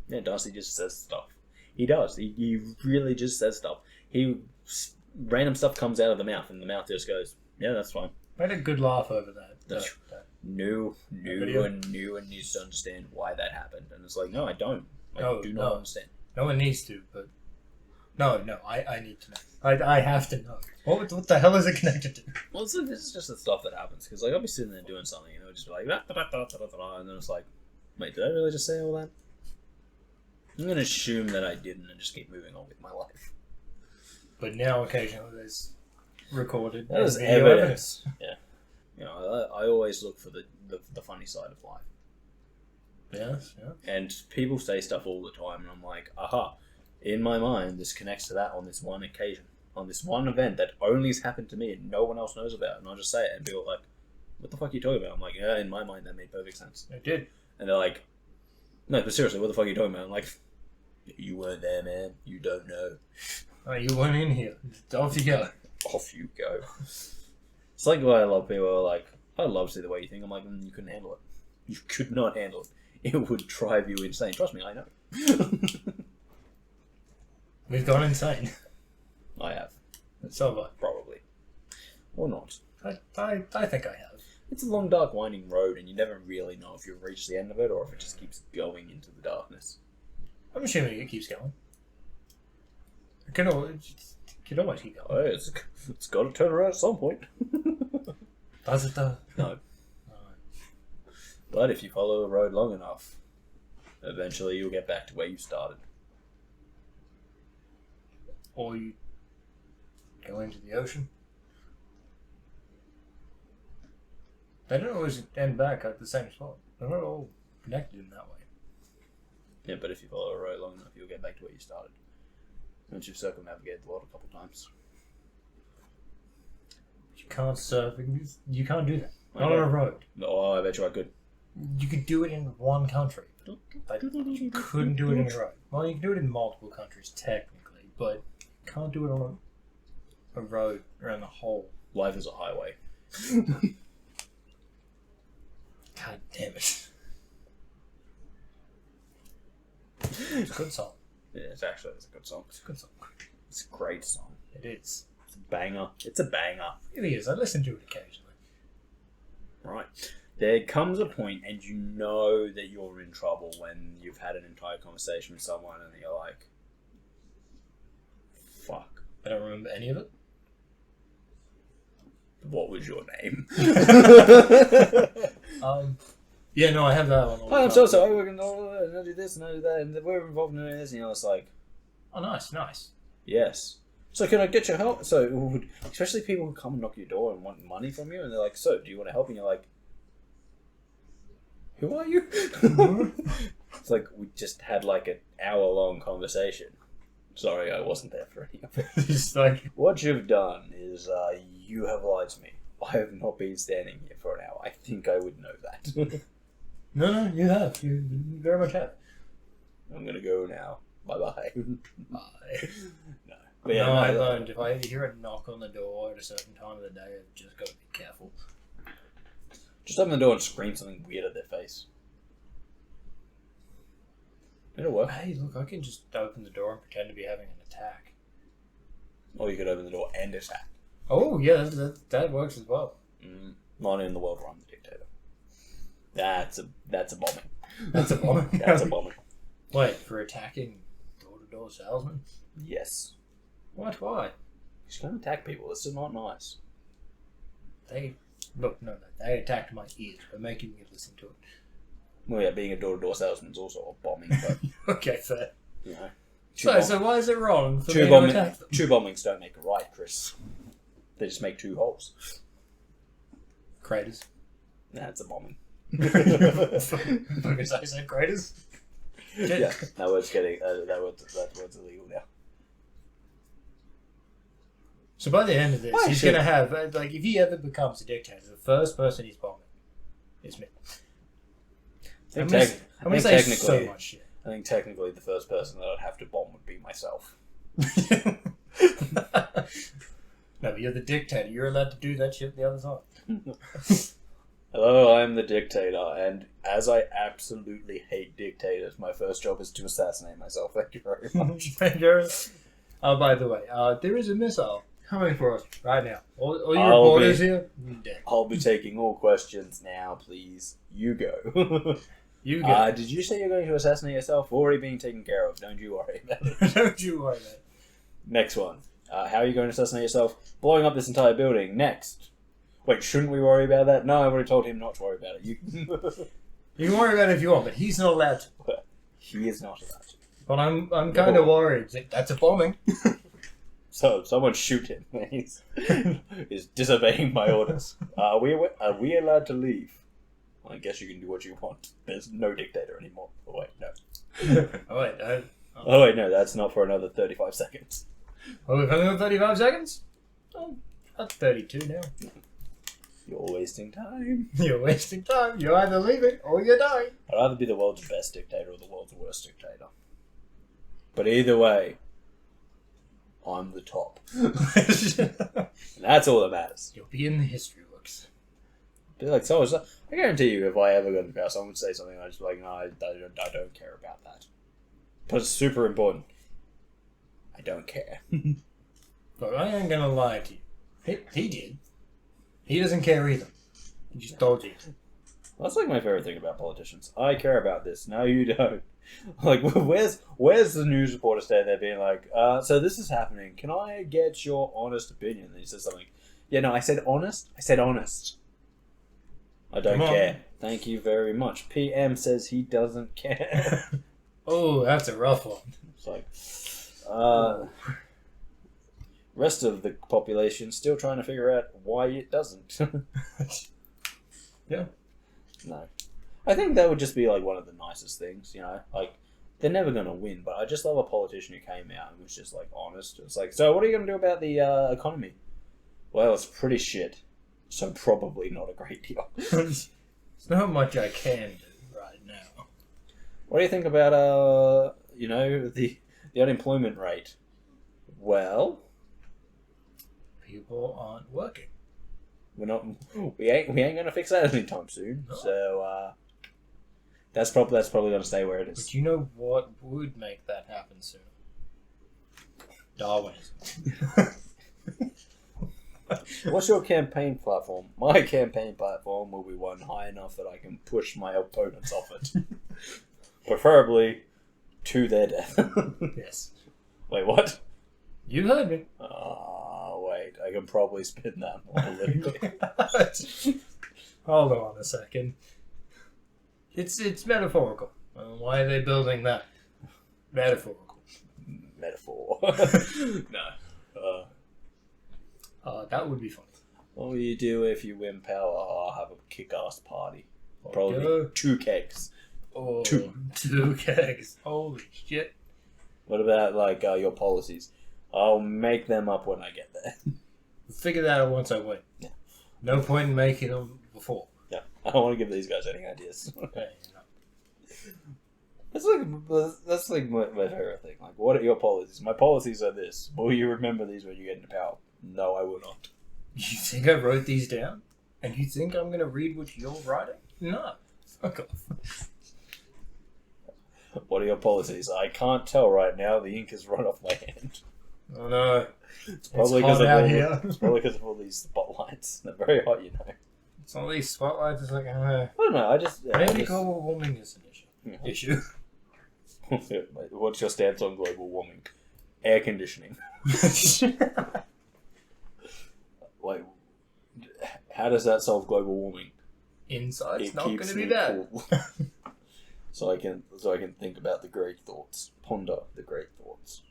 [SPEAKER 1] yeah, Darcy just says stuff. He does. He really just says stuff. Random stuff comes out of the mouth, and the mouth just goes, yeah, that's fine.
[SPEAKER 2] I had a good laugh over that.
[SPEAKER 1] New and needs to understand why that happened. And it's like, no, I don't. I do not understand.
[SPEAKER 2] No one needs to, but... No, I need to know. I have to know. What the hell is it connected to?
[SPEAKER 1] Well, this is just the stuff that happens. Because like, I'll be sitting there doing something, and it'll just be like, da, da, da, da, da, da, and then it's like, wait, did I really just say all that? I'm going to assume that I didn't and just keep moving on with my life.
[SPEAKER 2] But now occasionally there's recorded
[SPEAKER 1] There's
[SPEAKER 2] video
[SPEAKER 1] evidence. Yeah. You know, I always look for the funny side of life.
[SPEAKER 2] Yes, yeah.
[SPEAKER 1] And people say stuff all the time, and I'm like, aha, in my mind, this connects to that on this one occasion, on this one event that only has happened to me and no one else knows about. And I'll just say it, and people are like, what the fuck are you talking about? I'm like, yeah, in my mind, that made perfect sense.
[SPEAKER 2] It did.
[SPEAKER 1] And they're like, no, but seriously, what the fuck are you talking about? I'm like, you weren't there, man. You don't know.
[SPEAKER 2] Oh, you weren't in here. Off you go.
[SPEAKER 1] Off you go. It's like why I love people who are like, I love to see the way you think. I'm like, you couldn't handle it. You could not handle it. It would drive you insane. Trust me, I know.
[SPEAKER 2] We've gone insane.
[SPEAKER 1] I have.
[SPEAKER 2] So have I.
[SPEAKER 1] Probably. Or not.
[SPEAKER 2] I think I have.
[SPEAKER 1] It's a long, dark, winding road, and you never really know if you've reached the end of it or if it just keeps going into the darkness.
[SPEAKER 2] I'm assuming it keeps going. It can always keep going.
[SPEAKER 1] Oh, it's got to turn around at some point.
[SPEAKER 2] Does it though?
[SPEAKER 1] No. But if you follow the road long enough, eventually you'll get back to where you started.
[SPEAKER 2] Or you go into the ocean. They don't always end back at the same spot. They're not all connected in that way.
[SPEAKER 1] Yeah, but if you follow a road long enough, you'll get back to where you started. Once you've circumnavigated the world a couple times.
[SPEAKER 2] You can't surf. You can't do that.
[SPEAKER 1] Okay.
[SPEAKER 2] Not on a road.
[SPEAKER 1] Oh, I bet you I could.
[SPEAKER 2] You could do it in one country. But you couldn't do it in a road. Well, you can do it in multiple countries, technically, but you can't do it on a road around the whole.
[SPEAKER 1] Life is a highway.
[SPEAKER 2] God damn it. It's a good song.
[SPEAKER 1] Yeah, it's a good song.
[SPEAKER 2] It's a good song.
[SPEAKER 1] It's a great song.
[SPEAKER 2] It is.
[SPEAKER 1] It's a banger. It's a banger.
[SPEAKER 2] It is. I listen to it occasionally.
[SPEAKER 1] Right. There comes a point, and you know that you're in trouble when you've had an entire conversation with someone and you're like, fuck.
[SPEAKER 2] I don't remember any of it.
[SPEAKER 1] What was your name?
[SPEAKER 2] Yeah, no, I have that one.
[SPEAKER 1] Hi, I'm so sorry. We're gonna do this and do that, and we're involved in this. And I was like,
[SPEAKER 2] oh, nice.
[SPEAKER 1] yes. So can I get your help? So especially people who come and knock your door and want money from you, and they're like, so do you want to help? And you're like, who are you? It's like we just had like an hour-long conversation. Sorry, I wasn't there for any of it.
[SPEAKER 2] Just like,
[SPEAKER 1] what you've done is you have lied to me. I have not been standing here for an hour. I think I would know that.
[SPEAKER 2] No, you have. You very much have.
[SPEAKER 1] I'm gonna go now. Bye-bye.
[SPEAKER 2] Bye.
[SPEAKER 1] No. But yeah,
[SPEAKER 2] no, I learned if I hear a knock on the door at a certain time of the day, I've just got to be careful.
[SPEAKER 1] Just open the door and scream something weird at their face. It'll work.
[SPEAKER 2] Hey, look, I can just open the door and pretend to be having an attack.
[SPEAKER 1] Or you could open the door and attack.
[SPEAKER 2] Oh, yeah, that works as well.
[SPEAKER 1] Not in the world where I'm the dictator. That's a bombing.
[SPEAKER 2] That's a bombing?
[SPEAKER 1] That's a bombing.
[SPEAKER 2] Wait, for attacking door-to-door salesmen?
[SPEAKER 1] Yes.
[SPEAKER 2] What? Why?
[SPEAKER 1] Just don't attack people. This is not nice.
[SPEAKER 2] They attacked my ears by making me listen to it.
[SPEAKER 1] Well, yeah, being a door-to-door salesman is also a bombing, but
[SPEAKER 2] okay, fair.
[SPEAKER 1] you know.
[SPEAKER 2] So why is it wrong for me
[SPEAKER 1] Two
[SPEAKER 2] to attack them?
[SPEAKER 1] Two bombings don't make a right, Kris. They just make two holes.
[SPEAKER 2] Craters.
[SPEAKER 1] That's a bombing.
[SPEAKER 2] Because I said craters.
[SPEAKER 1] Yeah, that word's illegal now.
[SPEAKER 2] So by the end of this, he's going to have, like, if he ever becomes a dictator, the first person he's bombing is me.
[SPEAKER 1] I think technically,
[SPEAKER 2] so much shit.
[SPEAKER 1] I think technically the first person that I'd have to bomb would be myself.
[SPEAKER 2] No, but you're the dictator. You're allowed to do that shit the other side.
[SPEAKER 1] Hello, I'm the dictator, and as I absolutely hate dictators, my first job is to assassinate myself. Thank you very much.
[SPEAKER 2] By the way, there is a missile coming for us right now. All your reporters here, dead.
[SPEAKER 1] I'll be taking all questions now, please. You go.
[SPEAKER 2] You go.
[SPEAKER 1] Did you say you're going to assassinate yourself? Already being taken care of. Don't you worry about it.
[SPEAKER 2] Don't you worry about it.
[SPEAKER 1] Next one. How are you going to assassinate yourself? Blowing up this entire building. Next. Wait, shouldn't we worry about that? No, I've already told him not to worry about it. You
[SPEAKER 2] can worry about it if you want, but he's not allowed to.
[SPEAKER 1] He is not allowed to.
[SPEAKER 2] But I'm kind of worried. That's a bombing.
[SPEAKER 1] So, someone shoot him. He's disobeying my orders. Are we allowed to leave? I guess you can do what you want. There's no dictator anymore. Oh, wait, no.
[SPEAKER 2] Oh, wait, no.
[SPEAKER 1] Oh, wait, no, that's not for another 35 seconds.
[SPEAKER 2] Oh, we've only got 35 seconds? Oh, that's 32 now.
[SPEAKER 1] You're wasting time.
[SPEAKER 2] You're wasting time. You're either leaving or you're dying.
[SPEAKER 1] I'd rather be the world's best dictator or the world's worst dictator. But either way, I'm the top. And that's all that matters.
[SPEAKER 2] You'll be in the history books.
[SPEAKER 1] Be like, so I guarantee you, if I ever got into power, someone would say something, I'd just be like, no, I don't care about that. But it's super important. I don't care.
[SPEAKER 2] But I ain't gonna lie to you. He did. He doesn't care either. He just told you.
[SPEAKER 1] That's like my favorite thing about politicians. I care about this. No, you don't. Like, where's the news reporter standing there being like, so this is happening. Can I get your honest opinion? And he says something. Yeah, no, I said honest. I said honest. I don't care. Thank you very much. PM says he doesn't care.
[SPEAKER 2] Oh, that's a rough one.
[SPEAKER 1] It's like, rest of the population still trying to figure out why it doesn't.
[SPEAKER 2] Yeah.
[SPEAKER 1] No. I think that would just be like one of the nicest things, you know? Like, they're never going to win, but I just love a politician who came out and was just like honest. It's like, so what are you going to do about the economy? Well, it's pretty shit. So probably not a great deal.
[SPEAKER 2] There's not much I can do right now.
[SPEAKER 1] What do you think about, the unemployment rate? Well,
[SPEAKER 2] people aren't working.
[SPEAKER 1] We ain't gonna fix that anytime soon. No. So that's probably gonna stay where it is.
[SPEAKER 2] But you know what would make that happen soon? Darwinism.
[SPEAKER 1] What's your campaign platform? My campaign platform will be one high enough that I can push my opponents off it. Preferably to their death.
[SPEAKER 2] Yes.
[SPEAKER 1] Wait, what?
[SPEAKER 2] You heard me.
[SPEAKER 1] Wait. I can probably spin that more a little bit.
[SPEAKER 2] Hold on a second. It's metaphorical. Why are they building that? Metaphorical.
[SPEAKER 1] Metaphor. No.
[SPEAKER 2] That would be fun.
[SPEAKER 1] What will you do if you win power? Oh, I'll have a kick-ass party. Probably
[SPEAKER 2] Yeah.
[SPEAKER 1] 2 kegs.
[SPEAKER 2] Oh,
[SPEAKER 1] Two.
[SPEAKER 2] 2 kegs. Holy shit.
[SPEAKER 1] What about, like, your policies? I'll make them up when I get there.
[SPEAKER 2] Figure that out once I win.
[SPEAKER 1] Yeah.
[SPEAKER 2] No point in making them before.
[SPEAKER 1] Yeah. I don't want to give these guys any ideas.
[SPEAKER 2] Okay,
[SPEAKER 1] That's like my favorite thing. Like, what are your policies? My policies are this. Will you remember these when you get into power? No, I will not.
[SPEAKER 2] You think I wrote these down? And you think I'm going to read what you're writing? No. Fuck off.
[SPEAKER 1] What are your policies? I can't tell right now. The ink has run off my hand.
[SPEAKER 2] Oh no.
[SPEAKER 1] It's probably because
[SPEAKER 2] hot
[SPEAKER 1] of
[SPEAKER 2] out
[SPEAKER 1] all.
[SPEAKER 2] here.
[SPEAKER 1] It's probably because of all these spotlights. They're very hot, you know.
[SPEAKER 2] It's all these spotlights. It's like,
[SPEAKER 1] I don't know.
[SPEAKER 2] maybe global warming is an issue.
[SPEAKER 1] What's your stance on global warming? Air conditioning. Like, how does that solve global warming?
[SPEAKER 2] Inside's
[SPEAKER 1] It
[SPEAKER 2] not going
[SPEAKER 1] keeps
[SPEAKER 2] to be
[SPEAKER 1] me
[SPEAKER 2] bad.
[SPEAKER 1] cool. so I can think about the great thoughts. Ponder the great thoughts.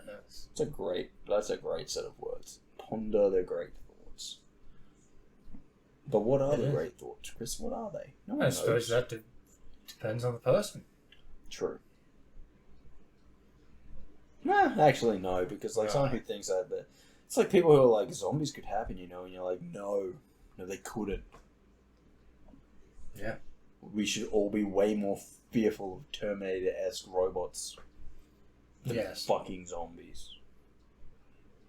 [SPEAKER 2] Yes.
[SPEAKER 1] That's a great set of words. Ponder the great thoughts. But what are the great thoughts, Kris? What are they? No one
[SPEAKER 2] I
[SPEAKER 1] knows.
[SPEAKER 2] suppose that depends on the person.
[SPEAKER 1] True. Nah, actually no, because like someone who thinks that, it's like people who are like, zombies could happen, you know, and you're like, no, they couldn't.
[SPEAKER 2] Yeah.
[SPEAKER 1] We should all be way more fearful of Terminator-esque robots than fucking zombies.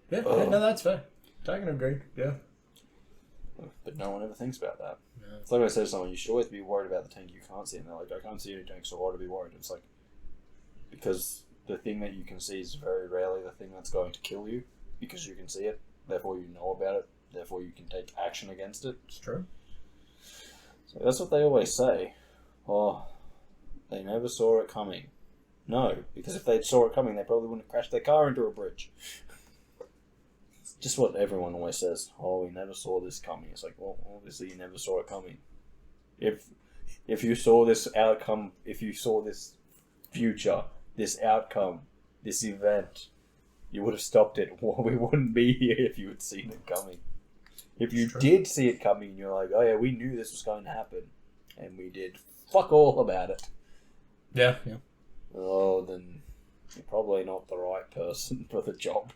[SPEAKER 2] Yeah, no, that's fair. I can agree. Yeah.
[SPEAKER 1] But no one ever thinks about that.
[SPEAKER 2] No.
[SPEAKER 1] It's like I said to someone, you should always be worried about the tank you can't see, and they're like, I can't see any tanks, so why to be worried? It's like, because the thing that you can see is very rarely the thing that's going to kill you, because you can see it, therefore you know about it, therefore you can take action against it.
[SPEAKER 2] It's true.
[SPEAKER 1] So that's what they always say. Oh, they never saw it coming. No, because if they saw it coming, they probably wouldn't have crashed their car into a bridge. It's just what everyone always says. Oh, we never saw this coming. It's like, well, obviously you never saw it coming. If you saw this outcome, if you saw this future, this outcome, this event, you would have stopped it. Well, we wouldn't be here if you had seen it coming. If you did see it coming, you're like, oh yeah, we knew this was going to happen, and we did fuck all about it.
[SPEAKER 2] Yeah.
[SPEAKER 1] Oh, then you're probably not the right person for the job.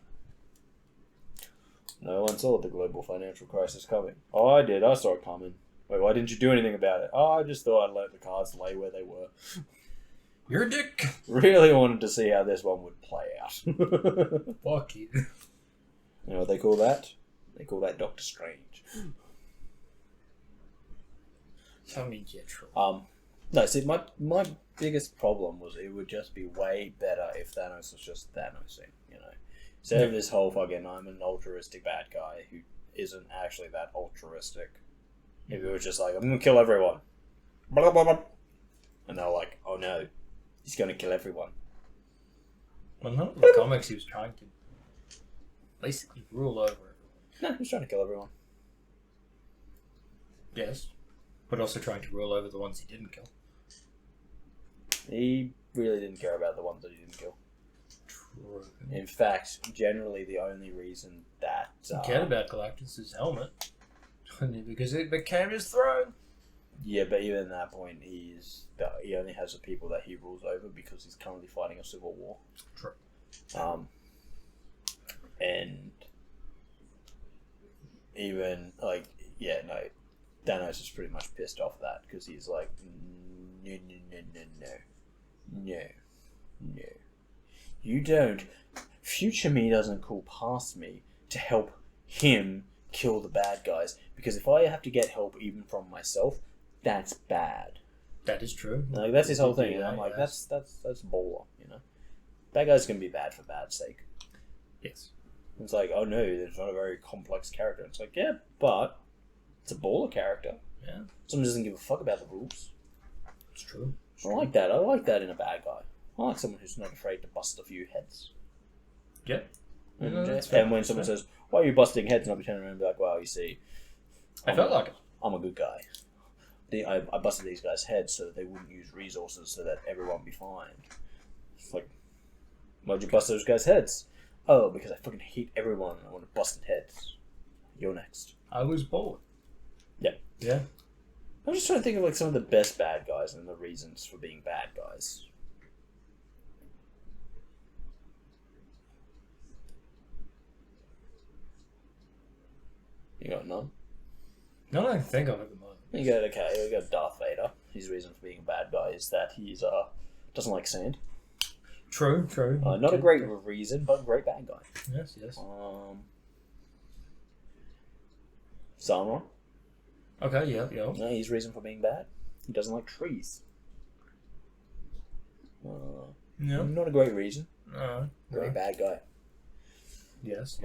[SPEAKER 1] No one saw the global financial crisis coming. Oh, I did. I saw it coming. Wait, why didn't you do anything about it? Oh, I just thought I'd let the cards lay where they were.
[SPEAKER 2] You're a dick.
[SPEAKER 1] Really wanted to see how this one would play out.
[SPEAKER 2] Fuck you.
[SPEAKER 1] You know what they call that? They call that Doctor Strange.
[SPEAKER 2] I mean, yeah, true.
[SPEAKER 1] No, see, my biggest problem was it would just be way better if Thanos was just Thanosing, you know? Instead of this whole fucking, I'm an altruistic bad guy who isn't actually that altruistic. If it was just like, I'm gonna kill everyone. Blah, blah, blah. And they're like, oh no, he's gonna kill everyone.
[SPEAKER 2] Well, not in the comics, he was trying to basically rule over everyone.
[SPEAKER 1] No, he was trying to kill everyone.
[SPEAKER 2] Yes. But also trying to rule over the ones he didn't kill.
[SPEAKER 1] He really didn't care about the ones that he didn't kill.
[SPEAKER 2] True.
[SPEAKER 1] In fact, generally the only reason that...
[SPEAKER 2] He cared about Galactus' helmet. Because it became his throne.
[SPEAKER 1] Yeah, but even at that point, he only has the people that he rules over because he's currently fighting a civil war.
[SPEAKER 2] True.
[SPEAKER 1] And even, like, yeah, no, Thanos is pretty much pissed off that because he's like, no. You don't. Future me doesn't call past me to help him kill the bad guys because if I have to get help even from myself, that's bad.
[SPEAKER 2] That is true.
[SPEAKER 1] Like, that's his whole thing.
[SPEAKER 2] Yeah,
[SPEAKER 1] And I'm like,
[SPEAKER 2] yes.
[SPEAKER 1] that's baller, you know. Bad guys can be bad for bad sake.
[SPEAKER 2] Yes.
[SPEAKER 1] It's like, oh no, it's not a very complex character. It's like, yeah, but it's a baller character.
[SPEAKER 2] Yeah.
[SPEAKER 1] Someone doesn't give a fuck about the rules.
[SPEAKER 2] It's true.
[SPEAKER 1] I like that. I like that in a bad guy. I like someone who's not afraid to bust a few heads.
[SPEAKER 2] Yeah.
[SPEAKER 1] And,
[SPEAKER 2] No, that's fair.
[SPEAKER 1] and when someone says, why are you busting heads? And I'll be turning around and be like, well, you see,
[SPEAKER 2] I felt like it.
[SPEAKER 1] I'm a good guy. I busted these guys' heads so that they wouldn't use resources so that everyone would be fine. It's like, why'd you bust those guys' heads? Oh, because I fucking hate everyone and I want to busted heads. You're next.
[SPEAKER 2] I was bored.
[SPEAKER 1] Yeah.
[SPEAKER 2] Yeah.
[SPEAKER 1] I'm just trying to think of like some of the best bad guys and the reasons for being bad guys. You got none?
[SPEAKER 2] None I can think of at the moment.
[SPEAKER 1] You got Darth Vader. His reason for being a bad guy is that he's doesn't like sand.
[SPEAKER 2] True.
[SPEAKER 1] Not a great reason, but a great bad guy.
[SPEAKER 2] Yes.
[SPEAKER 1] Sauron.
[SPEAKER 2] Okay, yeah.
[SPEAKER 1] No, his reason for being bad. He doesn't like trees.
[SPEAKER 2] No.
[SPEAKER 1] Not a great reason. Great
[SPEAKER 2] No.
[SPEAKER 1] bad guy.
[SPEAKER 2] Yes.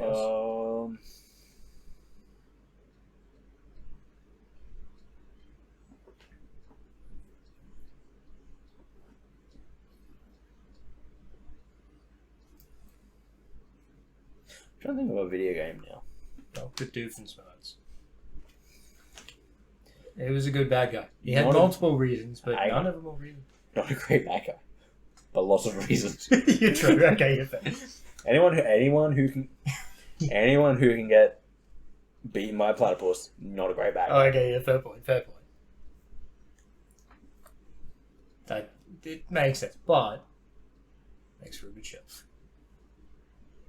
[SPEAKER 1] I'm trying to think of a video game now.
[SPEAKER 2] Oh, good Doofenshmirtz. He was a good bad guy. He had
[SPEAKER 1] Not a-
[SPEAKER 2] multiple reasons, but none of them were reasons.
[SPEAKER 1] Not a great bad guy, but lots of reasons.
[SPEAKER 2] You're true. Okay, you're fair.
[SPEAKER 1] anyone who can get beaten by a platypus, not a great bad guy.
[SPEAKER 2] Okay, yeah, fair point. That it makes sense, but makes for a good show.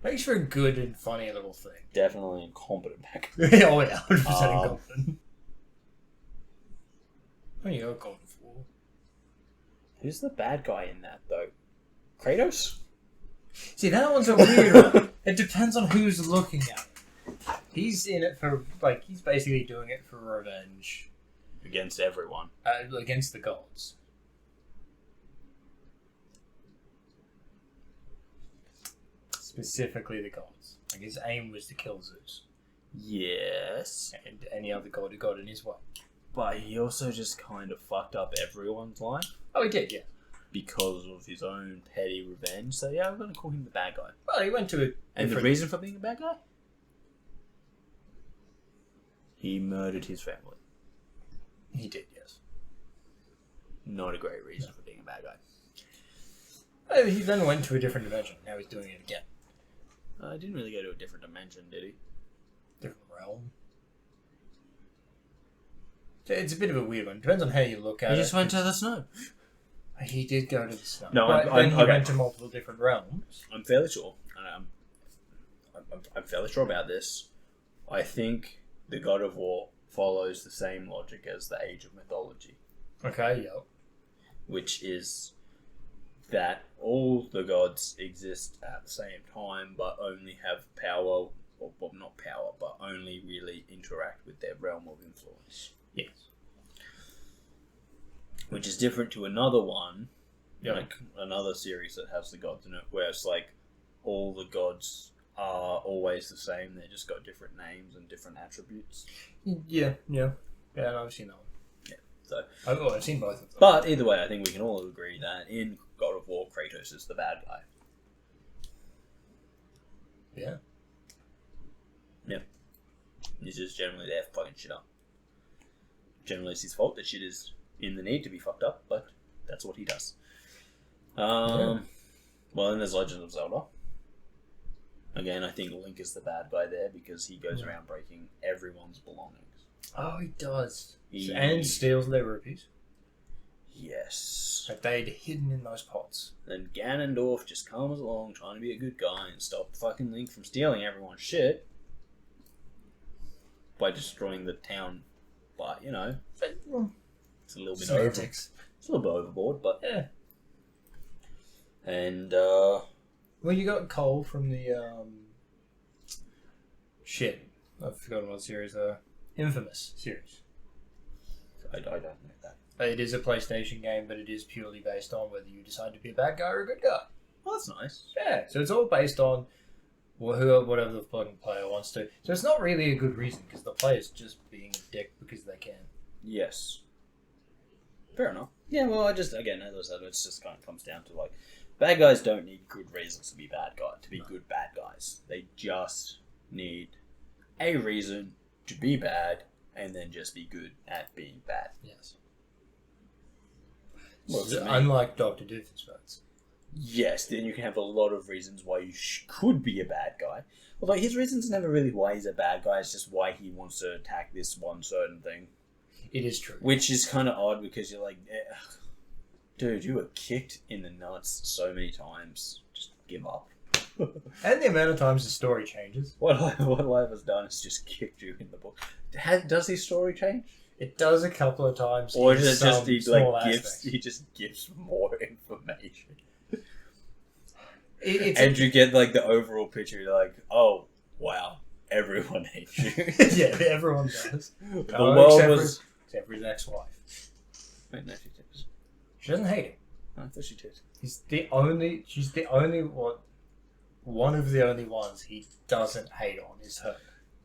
[SPEAKER 2] Makes for a good and funny little thing.
[SPEAKER 1] Definitely incompetent bad guy.
[SPEAKER 2] Oh yeah, 100% incompetent. What are you going for?
[SPEAKER 1] Who's the bad guy in that though? Kratos?
[SPEAKER 2] See, that one's a weird one. It depends on who's looking at it. He's in it for, he's basically doing it for revenge.
[SPEAKER 1] Against everyone.
[SPEAKER 2] Against the gods. Specifically the gods. Like, his aim was to kill Zeus.
[SPEAKER 1] Yes.
[SPEAKER 2] And any other god who got in his way.
[SPEAKER 1] But he also just kind of fucked up everyone's life.
[SPEAKER 2] Oh, he did, yeah.
[SPEAKER 1] Because of his own petty revenge. So yeah, I'm going to call him the bad guy.
[SPEAKER 2] Well, he went to a...
[SPEAKER 1] And the reason for being a bad guy? He murdered his family.
[SPEAKER 2] He did, yes.
[SPEAKER 1] Not a great reason for being a bad guy.
[SPEAKER 2] He then went to a different dimension. Now he's doing it again.
[SPEAKER 1] Didn't really go to a different dimension, did he?
[SPEAKER 2] Different realm. It's a bit of a weird one. Depends on how you look at it.
[SPEAKER 1] He just went to the snow.
[SPEAKER 2] He did go to the snow.
[SPEAKER 1] No,
[SPEAKER 2] but then he went to multiple different realms.
[SPEAKER 1] I'm fairly sure. I'm fairly sure about this. I think the God of War follows the same logic as the Age of Mythology.
[SPEAKER 2] Okay, yep.
[SPEAKER 1] Which is that all the gods exist at the same time, but only have power, or well, not power, but only really interact with their realm of influence.
[SPEAKER 2] Yes.
[SPEAKER 1] Which is different to another one,
[SPEAKER 2] Yep.
[SPEAKER 1] like another series that has the gods in it, where it's like all the gods are always the same, they just got different names and different attributes.
[SPEAKER 2] Yeah. Yeah, I've seen that one.
[SPEAKER 1] Yeah, so...
[SPEAKER 2] I've seen both of them.
[SPEAKER 1] But either way, I think we can all agree that in God of War, Kratos is the bad guy.
[SPEAKER 2] Yeah.
[SPEAKER 1] Yeah. He's just generally there for fucking shit up. Generally it's his fault that shit is in the need to be fucked up, but that's what he does. Well, then there's Legend of Zelda. Again, I think Link is the bad guy there because he goes around breaking everyone's belongings.
[SPEAKER 2] Oh, he does. And steals their rupees.
[SPEAKER 1] Yes.
[SPEAKER 2] That they'd hidden in those pots.
[SPEAKER 1] Then Ganondorf just comes along trying to be a good guy and stop fucking Link from stealing everyone's shit by destroying the town. But, you know, it's a little bit
[SPEAKER 2] Semantics.
[SPEAKER 1] It's a little bit overboard, but
[SPEAKER 2] yeah.
[SPEAKER 1] And
[SPEAKER 2] well, you got Cole from the I've forgotten what series. Infamous series.
[SPEAKER 1] I don't know that.
[SPEAKER 2] It is a PlayStation game, but it is purely based on whether you decide to be a bad guy or a good guy.
[SPEAKER 1] Well, that's nice.
[SPEAKER 2] Yeah, so it's all based on whatever the fucking player wants to. So it's not really a good reason, because the player's just being a dick because they can.
[SPEAKER 1] Yes. Fair enough. Yeah, well, again, as I said, it just kind of comes down to, like, bad guys don't need good reasons to be bad guys, to be good bad guys. They just need a reason to be bad and then just be good at being bad.
[SPEAKER 2] Yes.
[SPEAKER 1] Well, to me,
[SPEAKER 2] unlike Dr. Doofenshmirtz.
[SPEAKER 1] yes, then you can have a lot of reasons why you could be a bad guy. Although his reason's never really why he's a bad guy, it's just why he wants to attack this one certain thing.
[SPEAKER 2] It is true.
[SPEAKER 1] Which is kind of odd because you're like, dude, you were kicked in the nuts so many times. Just give up.
[SPEAKER 2] And the amount of times the story changes.
[SPEAKER 1] What life has done is just kicked you in the book. Does his story change?
[SPEAKER 2] It does a couple of times.
[SPEAKER 1] Or is it just he just gives more information? And you get like the overall picture, you're like, oh wow, everyone hates you.
[SPEAKER 2] Yeah, everyone does.
[SPEAKER 1] The world was
[SPEAKER 2] except for his ex-wife.
[SPEAKER 1] Wait, no, she did.
[SPEAKER 2] She doesn't hate him.
[SPEAKER 1] I thought she did.
[SPEAKER 2] She's the only one of the only ones he doesn't hate on is her.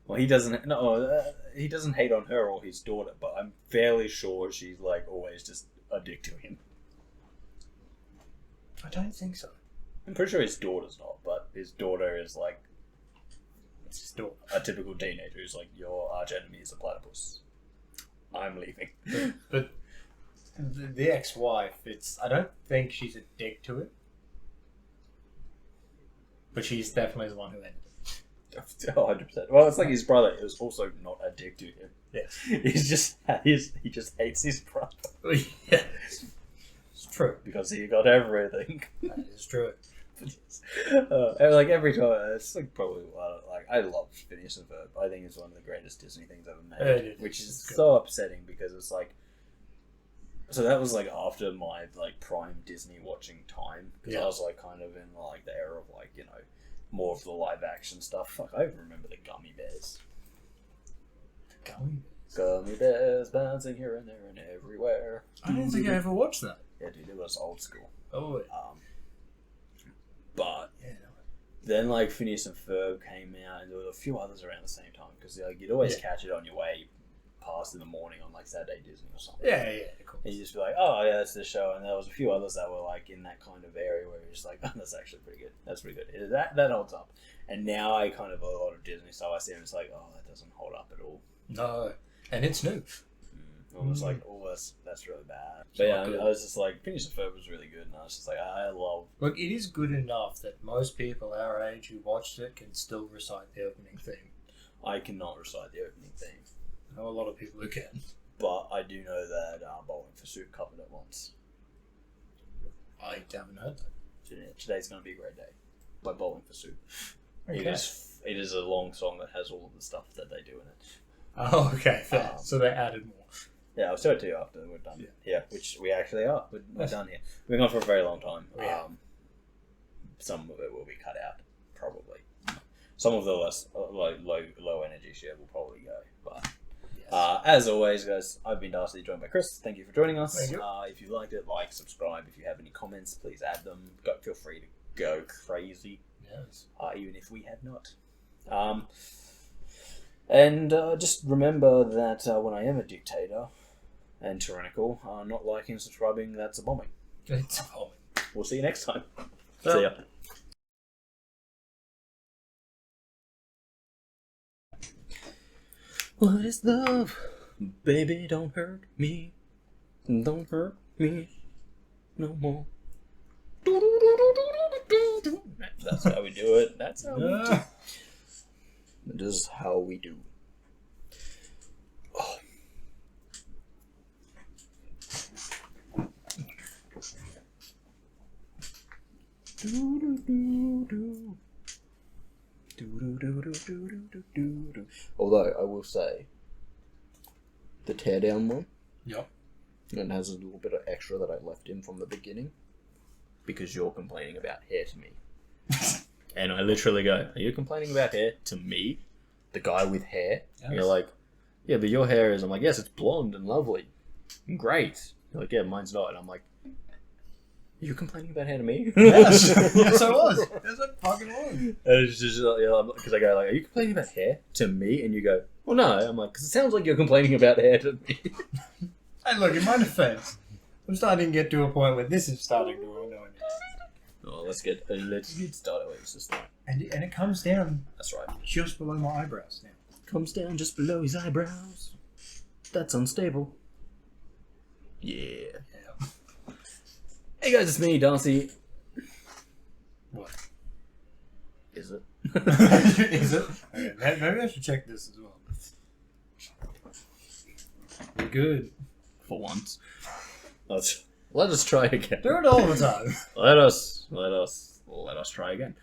[SPEAKER 1] Well, he doesn't. No, he doesn't hate on her or his daughter, but I'm fairly sure she's like always just a dick to him.
[SPEAKER 2] I don't think so.
[SPEAKER 1] I'm pretty sure his daughter's not, but his daughter is like
[SPEAKER 2] It's his daughter.
[SPEAKER 1] a typical teenager who's like, your arch enemy is a platypus. I'm leaving.
[SPEAKER 2] But the ex-wife, I don't think she's a dick to it. But she's definitely the one who ended it.
[SPEAKER 1] 100%. Well, it's like his brother is also not a dick to him.
[SPEAKER 2] Yes.
[SPEAKER 1] He just hates his brother.
[SPEAKER 2] Yeah. It's true.
[SPEAKER 1] Because he got everything.
[SPEAKER 2] That is true.
[SPEAKER 1] Like every time, it's like probably like I love Phineas and Ferb. I think it's one of the greatest Disney things ever made, which is so upsetting because it's like. So that was like after my like prime Disney watching time because I was like kind of in like the era of like more of the live action stuff. Fuck, I remember the Gummy Bears. Gummy Bears bouncing here and there and everywhere.
[SPEAKER 2] I don't think I ever watched that.
[SPEAKER 1] Yeah, dude, it was old school.
[SPEAKER 2] Oh.
[SPEAKER 1] But then like Phineas and Ferb came out, and there were a few others around the same time because like you'd always catch it on your way past in the morning on like Saturday Disney or something.
[SPEAKER 2] Yeah, cool.
[SPEAKER 1] And you just be like, oh yeah, that's this show, and there was a few others that were like in that kind of area where you're just like, oh, that's actually pretty good. That's pretty good. That holds up. And now I kind of a lot of Disney stuff I see, and it's like, oh, that doesn't hold up at all.
[SPEAKER 2] No, and it's new.
[SPEAKER 1] I was like, oh, that's really bad. But yeah, I was just like, Phineas and Ferb was really good, and I was just like, I love.
[SPEAKER 2] Look, it is good enough that most people our age who watched it can still recite the opening theme.
[SPEAKER 1] I cannot recite the opening theme.
[SPEAKER 2] I know a lot of people who can.
[SPEAKER 1] But I do know that Bowling for Soup covered it once.
[SPEAKER 2] I haven't heard that.
[SPEAKER 1] Today's going to be a great day by Bowling for Soup.
[SPEAKER 2] Okay.
[SPEAKER 1] It is a long song that has all of the stuff that they do in it.
[SPEAKER 2] Oh, okay, fair. So they added more.
[SPEAKER 1] Yeah, I'll show it to you after we're done. Yeah, which we actually are. We're done here. We've been on for a very long time. Some of it will be cut out, probably. Some of the less low energy shit will probably go. But as always, guys, I've been Darcy, joined by Kris. Thank you for joining us.
[SPEAKER 2] Thank you.
[SPEAKER 1] If you liked it, like, subscribe. If you have any comments, please add them. Feel free to go crazy.
[SPEAKER 2] Yes.
[SPEAKER 1] Even if we have not. And just remember that when I am a dictator and tyrannical, not liking and subscribing, that's a bombing.
[SPEAKER 2] It's a bombing.
[SPEAKER 1] We'll see you next time.
[SPEAKER 2] See ya.
[SPEAKER 1] What is love? Baby, don't hurt me. Don't hurt me no more. That's how we do it. That's how we do it. This is how we do. Oh. Although I will say, the teardown one.
[SPEAKER 2] Yep.
[SPEAKER 1] It has a little bit of extra that I left in from the beginning, because you're complaining about hair to me. And I literally go, are you complaining about hair to me? The guy with hair? Yes. And you're like, yeah, but your hair is... I'm like, yes, it's blonde and lovely. And great. You're like, yeah, mine's not. And I'm like, are you complaining about hair to me?
[SPEAKER 2] Yes, yes I was. Yes, I fucking was.
[SPEAKER 1] And it's just because I go like, are you complaining about hair to me? And you go, well, no. I'm like, because it sounds like you're complaining about hair to me.
[SPEAKER 2] Hey, look, in my defense, I'm starting to get to a point where this is starting to annoy me.
[SPEAKER 1] Oh, let's get started with this.
[SPEAKER 2] And it comes down.
[SPEAKER 1] That's right.
[SPEAKER 2] Just below my eyebrows now.
[SPEAKER 1] comes down just below his eyebrows. That's unstable. Yeah. Hey guys, it's me, Darcy.
[SPEAKER 2] What?
[SPEAKER 1] Is it?
[SPEAKER 2] Is it? Okay, maybe I should check this as well. We're good.
[SPEAKER 1] For once. Let us try again.
[SPEAKER 2] Do it all the time.
[SPEAKER 1] Let us try again.